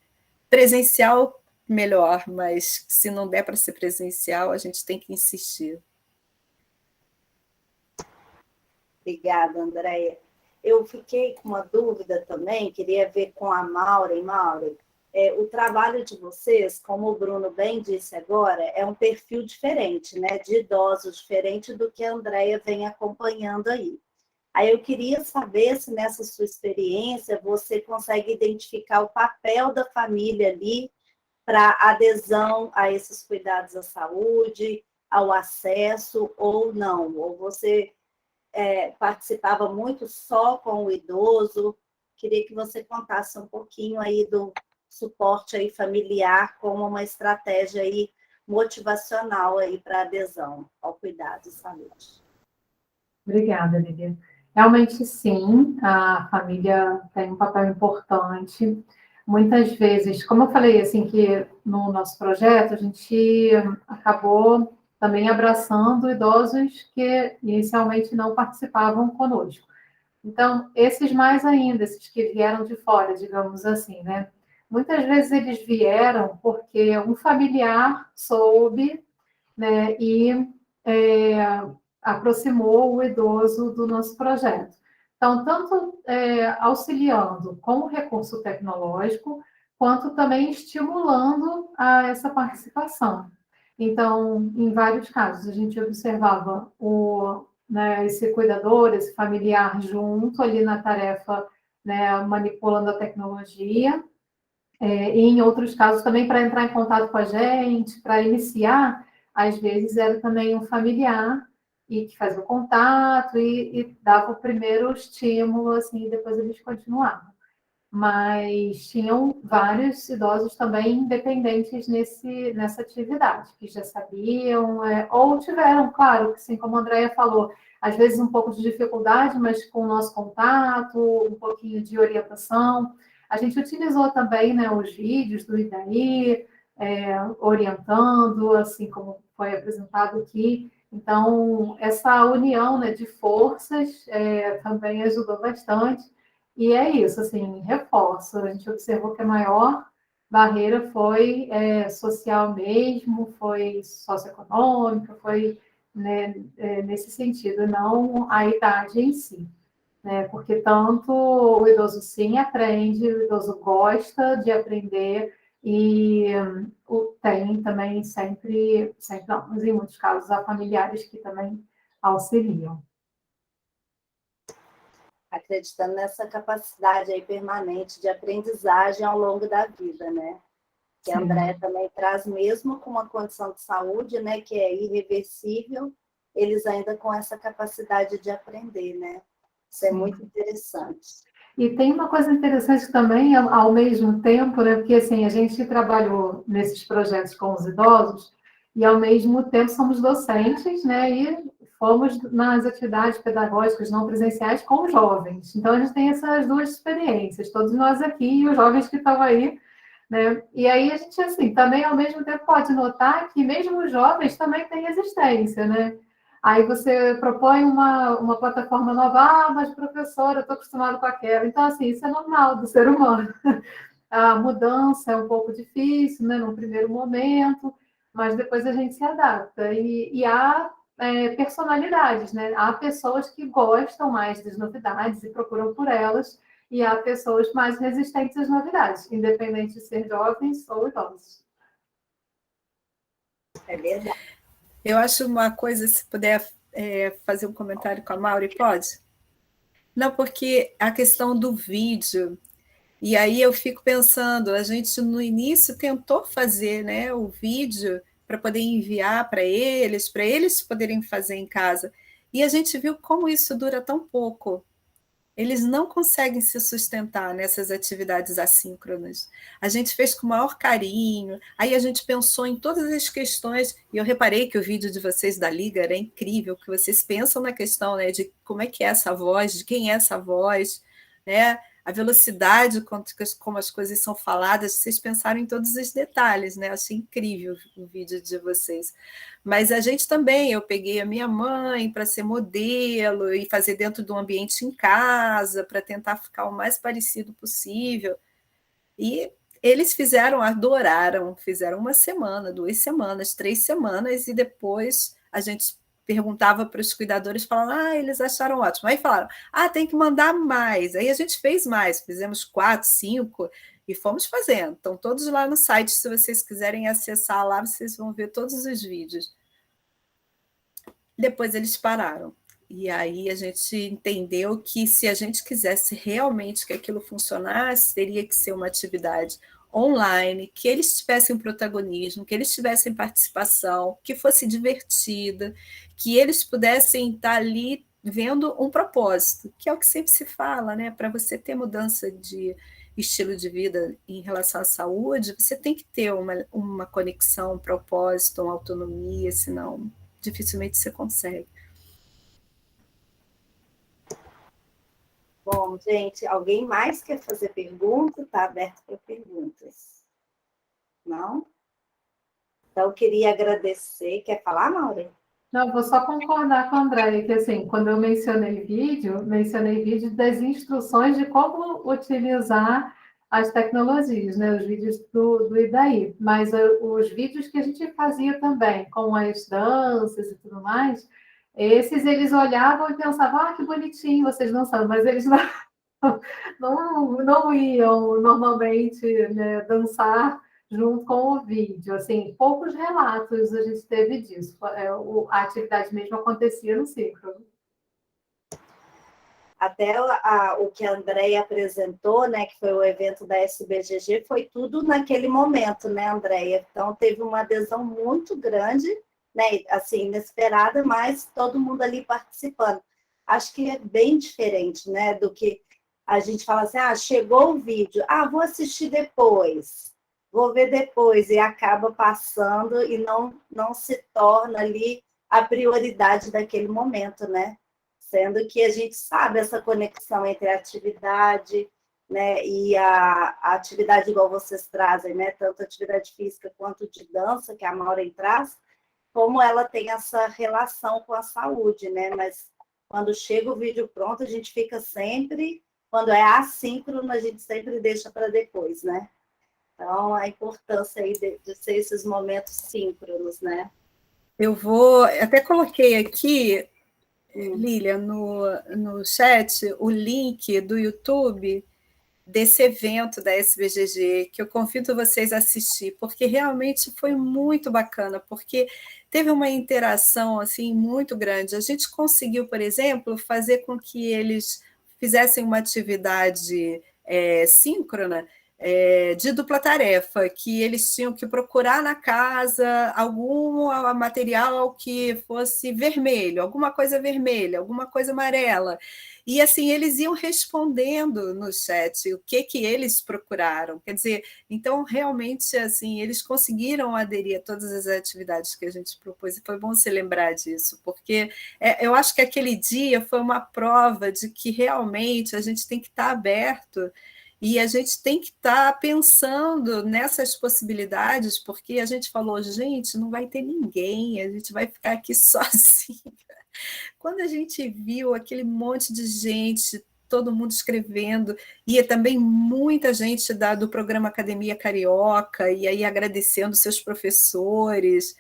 Presencial, melhor, mas se não der para ser presencial, a gente tem que insistir. Obrigada, Andréia. Eu fiquei com uma dúvida também, queria ver com a Maura. Maura, o trabalho de vocês, como o Bruno bem disse agora, é um perfil diferente, né, de idosos, diferente do que a Andréia vem acompanhando aí. Aí eu queria saber se nessa sua experiência você consegue identificar o papel da família ali para adesão a esses cuidados à saúde, ao acesso ou não, ou você participava muito só com o idoso. Queria que você contasse um pouquinho aí do suporte aí familiar como uma estratégia aí motivacional aí para adesão ao cuidado de saúde. Obrigada, Lívia. Realmente, sim, a família tem um papel importante. Muitas vezes, como eu falei, assim, que no nosso projeto, a gente acabou também abraçando idosos que inicialmente não participavam conosco. Então, esses mais ainda, esses que vieram de fora, digamos assim, né? Muitas vezes eles vieram porque um familiar soube, né, e é, aproximou o idoso do nosso projeto. Então, tanto auxiliando com o recurso tecnológico, quanto também estimulando a essa participação. Então, em vários casos, a gente observava esse cuidador, esse familiar junto ali na tarefa, né, manipulando a tecnologia, e em outros casos também para entrar em contato com a gente, para iniciar, às vezes era também um familiar e que fazia o contato e dava o primeiro estímulo, assim, e depois eles continuavam. Mas tinham vários idosos também independentes nessa atividade, que já sabiam, ou tiveram, claro, assim como a Andrea falou, às vezes um pouco de dificuldade, mas com o nosso contato, um pouquinho de orientação. A gente utilizou também, né, os vídeos do IDAI, orientando, assim como foi apresentado aqui. Então, essa união, né, de forças também ajudou bastante. E é isso, assim, reforço. A gente observou que a maior barreira foi social mesmo, foi socioeconômica, foi, né, nesse sentido, não a idade em si. Né? Porque tanto o idoso sim aprende, o idoso gosta de aprender e tem também sempre não, mas em muitos casos há familiares que também auxiliam. Acreditando nessa capacidade aí permanente de aprendizagem ao longo da vida, né? Que a Andrea também traz, mesmo com uma condição de saúde, né, que é irreversível, eles ainda com essa capacidade de aprender, né? Isso é muito interessante. E tem uma coisa interessante também, ao mesmo tempo, né, porque assim, a gente trabalhou nesses projetos com os idosos e, ao mesmo tempo, somos docentes, né, e fomos nas atividades pedagógicas não presenciais com jovens. Então, a gente tem essas duas experiências, todos nós aqui e os jovens que estão aí, né? E aí a gente, assim, também, ao mesmo tempo, pode notar que mesmo os jovens também têm existência, né? Aí você propõe uma plataforma nova, mas professora, eu estou acostumado com aquela. Então, assim, isso é normal do ser humano. A mudança é um pouco difícil, né, no primeiro momento, mas depois a gente se adapta. E há personalidades, né? Há pessoas que gostam mais das novidades e procuram por elas, e há pessoas mais resistentes às novidades, independente de ser jovens ou idosos. É verdade. Eu acho uma coisa, se puder fazer um comentário com a Mauri, pode? Não, porque a questão do vídeo, e aí eu fico pensando, a gente no início tentou fazer, né, o vídeo para poder enviar para eles poderem fazer em casa, e a gente viu como isso dura tão pouco. Eles não conseguem se sustentar nessas atividades assíncronas. A gente fez com o maior carinho, aí a gente pensou em todas as questões, e eu reparei que o vídeo de vocês da Liga era incrível, que vocês pensam na questão, né, de como é que é essa voz, de quem é essa voz, né, a velocidade como as coisas são faladas, vocês pensaram em todos os detalhes, né? Achei incrível o vídeo de vocês. Mas a gente também, eu peguei a minha mãe para ser modelo e fazer dentro de um ambiente em casa, para tentar ficar o mais parecido possível. E eles adoraram, fizeram 1 semana, 2 semanas, 3 semanas, e depois a gente perguntava para os cuidadores, falavam, eles acharam ótimo. Aí falaram, tem que mandar mais. Aí a gente fez mais, fizemos 4, 5, e fomos fazendo. Estão todos lá no site, se vocês quiserem acessar lá, vocês vão ver todos os vídeos. Depois eles pararam. E aí a gente entendeu que se a gente quisesse realmente que aquilo funcionasse, teria que ser uma atividade online, que eles tivessem protagonismo, que eles tivessem participação, que fosse divertida, que eles pudessem estar ali vendo um propósito, que é o que sempre se fala, né? Para você ter mudança de estilo de vida em relação à saúde, você tem que ter uma conexão, um propósito, uma autonomia, senão dificilmente você consegue. Bom, gente, alguém mais quer fazer pergunta? Está aberto para perguntas. Não? Então, eu queria agradecer. Quer falar, Maureen? Não, vou só concordar com a Andréia, que assim, quando eu mencionei vídeo das instruções de como utilizar as tecnologias, né? Os vídeos do Idaí. Mas os vídeos que a gente fazia também, com as danças e tudo mais, esses eles olhavam e pensavam, ah, que bonitinho vocês dançando, mas eles não iam normalmente, né, dançar junto com o vídeo. Assim, poucos relatos a gente teve disso. A atividade mesmo acontecia no síncrono. Até o que a Andréia apresentou, né, que foi o evento da SBGG, foi tudo naquele momento, né, Andréia? Então, teve uma adesão muito grande, né, assim, inesperada, mas todo mundo ali participando. Acho que é bem diferente, né, do que a gente fala assim, chegou o vídeo, vou assistir depois, vou ver depois, e acaba passando e não se torna ali a prioridade daquele momento, né? Sendo que a gente sabe essa conexão entre a atividade, né, e a atividade igual vocês trazem, né, tanto atividade física quanto de dança, que a Maureen traz, como ela tem essa relação com a saúde, né, mas quando chega o vídeo pronto, a gente fica sempre, quando é assíncrono, a gente sempre deixa para depois, né. Então, a importância aí de ser esses momentos síncronos, né. Eu até coloquei aqui, Lília, no chat, o link do YouTube desse evento da SBGG, que eu convido vocês a assistir, porque realmente foi muito bacana, porque teve uma interação assim muito grande. A gente conseguiu, por exemplo, fazer com que eles fizessem uma atividade síncrona, de dupla tarefa, que eles tinham que procurar na casa algum material que fosse vermelho, alguma coisa vermelha, alguma coisa amarela. E assim, eles iam respondendo no chat o que eles procuraram. Quer dizer, então realmente assim, eles conseguiram aderir a todas as atividades que a gente propôs, e foi bom se lembrar disso, porque eu acho que aquele dia foi uma prova de que realmente a gente tem que estar aberto e a gente tem que estar pensando nessas possibilidades, porque a gente falou, gente, não vai ter ninguém, a gente vai ficar aqui sozinha. Quando a gente viu aquele monte de gente, todo mundo escrevendo, e também muita gente do programa Academia Carioca, e aí agradecendo seus professores,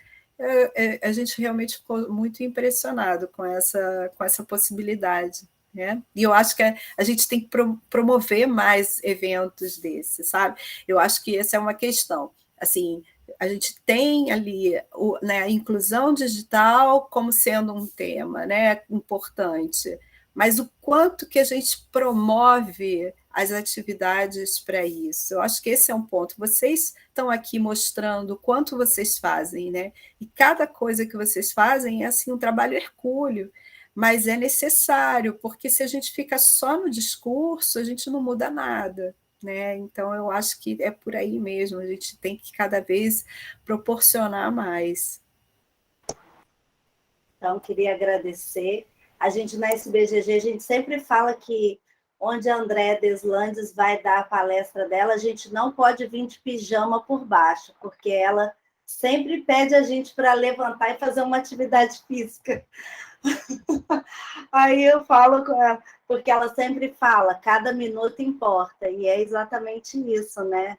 a gente realmente ficou muito impressionado com essa possibilidade. Né? E eu acho que a gente tem que promover mais eventos desses, sabe? Eu acho que essa é uma questão. Assim, a gente tem ali né, a inclusão digital como sendo um tema, né, importante, mas o quanto que a gente promove as atividades para isso. Eu acho que esse é um ponto. Vocês estão aqui mostrando o quanto vocês fazem, né? E cada coisa que vocês fazem é assim, um trabalho hercúleo, mas é necessário, porque se a gente fica só no discurso, a gente não muda nada. Né? Então, eu acho que é por aí mesmo, a gente tem que cada vez proporcionar mais. Então, queria agradecer. A gente, na SBGG, a gente sempre fala que onde a Andréa Deslandes vai dar a palestra dela, a gente não pode vir de pijama por baixo, porque ela sempre pede a gente para levantar e fazer uma atividade física. Aí eu falo com ela, porque ela sempre fala, cada minuto importa, e é exatamente isso, né?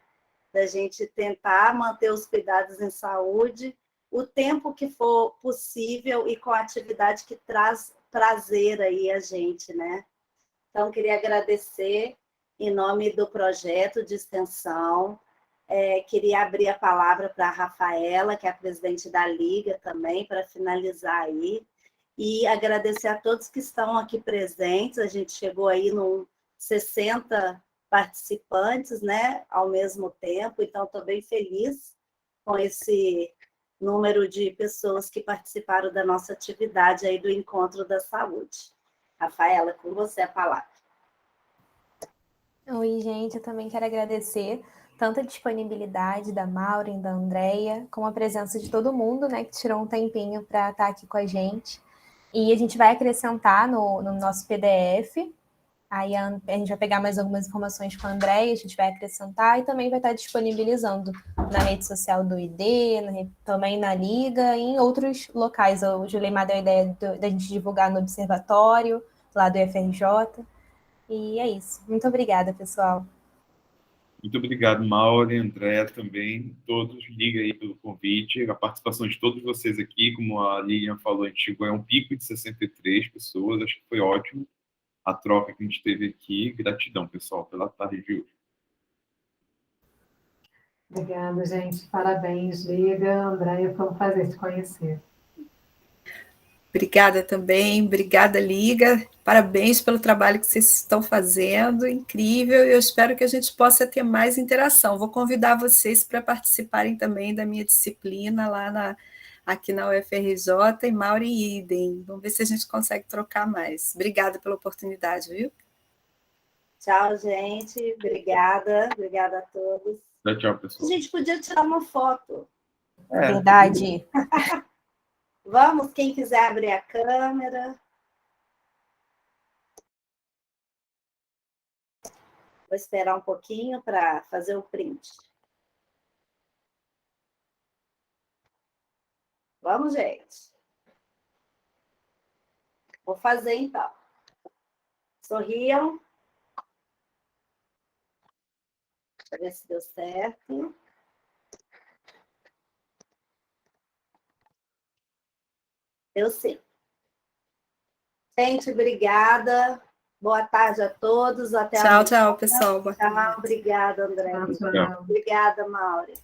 Da gente tentar manter os cuidados em saúde o tempo que for possível e com a atividade que traz prazer aí a gente, né? Então, queria agradecer em nome do projeto de extensão, queria abrir a palavra para a Rafaela, que é a presidente da Liga também, para finalizar aí, e agradecer a todos que estão aqui presentes. A gente chegou aí no 60 participantes, né, ao mesmo tempo, então estou bem feliz com esse número de pessoas que participaram da nossa atividade aí do Encontro da Saúde. Rafaela, com você a palavra. Oi, gente, eu também quero agradecer tanto a disponibilidade da Maureen, da Andréia, como a presença de todo mundo, né, que tirou um tempinho para estar aqui com a gente. E a gente vai acrescentar no nosso PDF Aí a gente vai pegar mais algumas informações com a Andréia, a gente vai acrescentar e também vai estar disponibilizando na rede social do ID, também na Liga e em outros locais. O Julimar deu a ideia da gente divulgar no Observatório, lá do IFRJ. E é isso. Muito obrigada, pessoal. Muito obrigado, Mauri, André também, todos. Liga aí pelo convite, a participação de todos vocês aqui, como a Lilian falou, a gente chegou a um pico de 63 pessoas, acho que foi ótimo a troca que a gente teve aqui. Gratidão, pessoal, pela tarde de hoje. Obrigada, gente. Parabéns, Liga. Andréia, foi um prazer te conhecer. Obrigada também, obrigada, Liga. Parabéns pelo trabalho que vocês estão fazendo, incrível. Eu espero que a gente possa ter mais interação. Vou convidar vocês para participarem também da minha disciplina lá aqui na UFRJ, e Mauri e idem. Vamos ver se a gente consegue trocar mais. Obrigada pela oportunidade, viu? Tchau, gente. Obrigada. Obrigada a todos. Tchau, pessoal. A gente podia tirar uma foto. Verdade. Vamos, quem quiser abrir a câmera. Vou esperar um pouquinho para fazer o print. Vamos, gente. Vou fazer, então. Sorriam. Deixa eu ver se deu certo. Eu sim. Gente, obrigada. Boa tarde a todos. Até tchau, pessoal. Tchau, obrigada, André. Tchau. Obrigada, Mauri.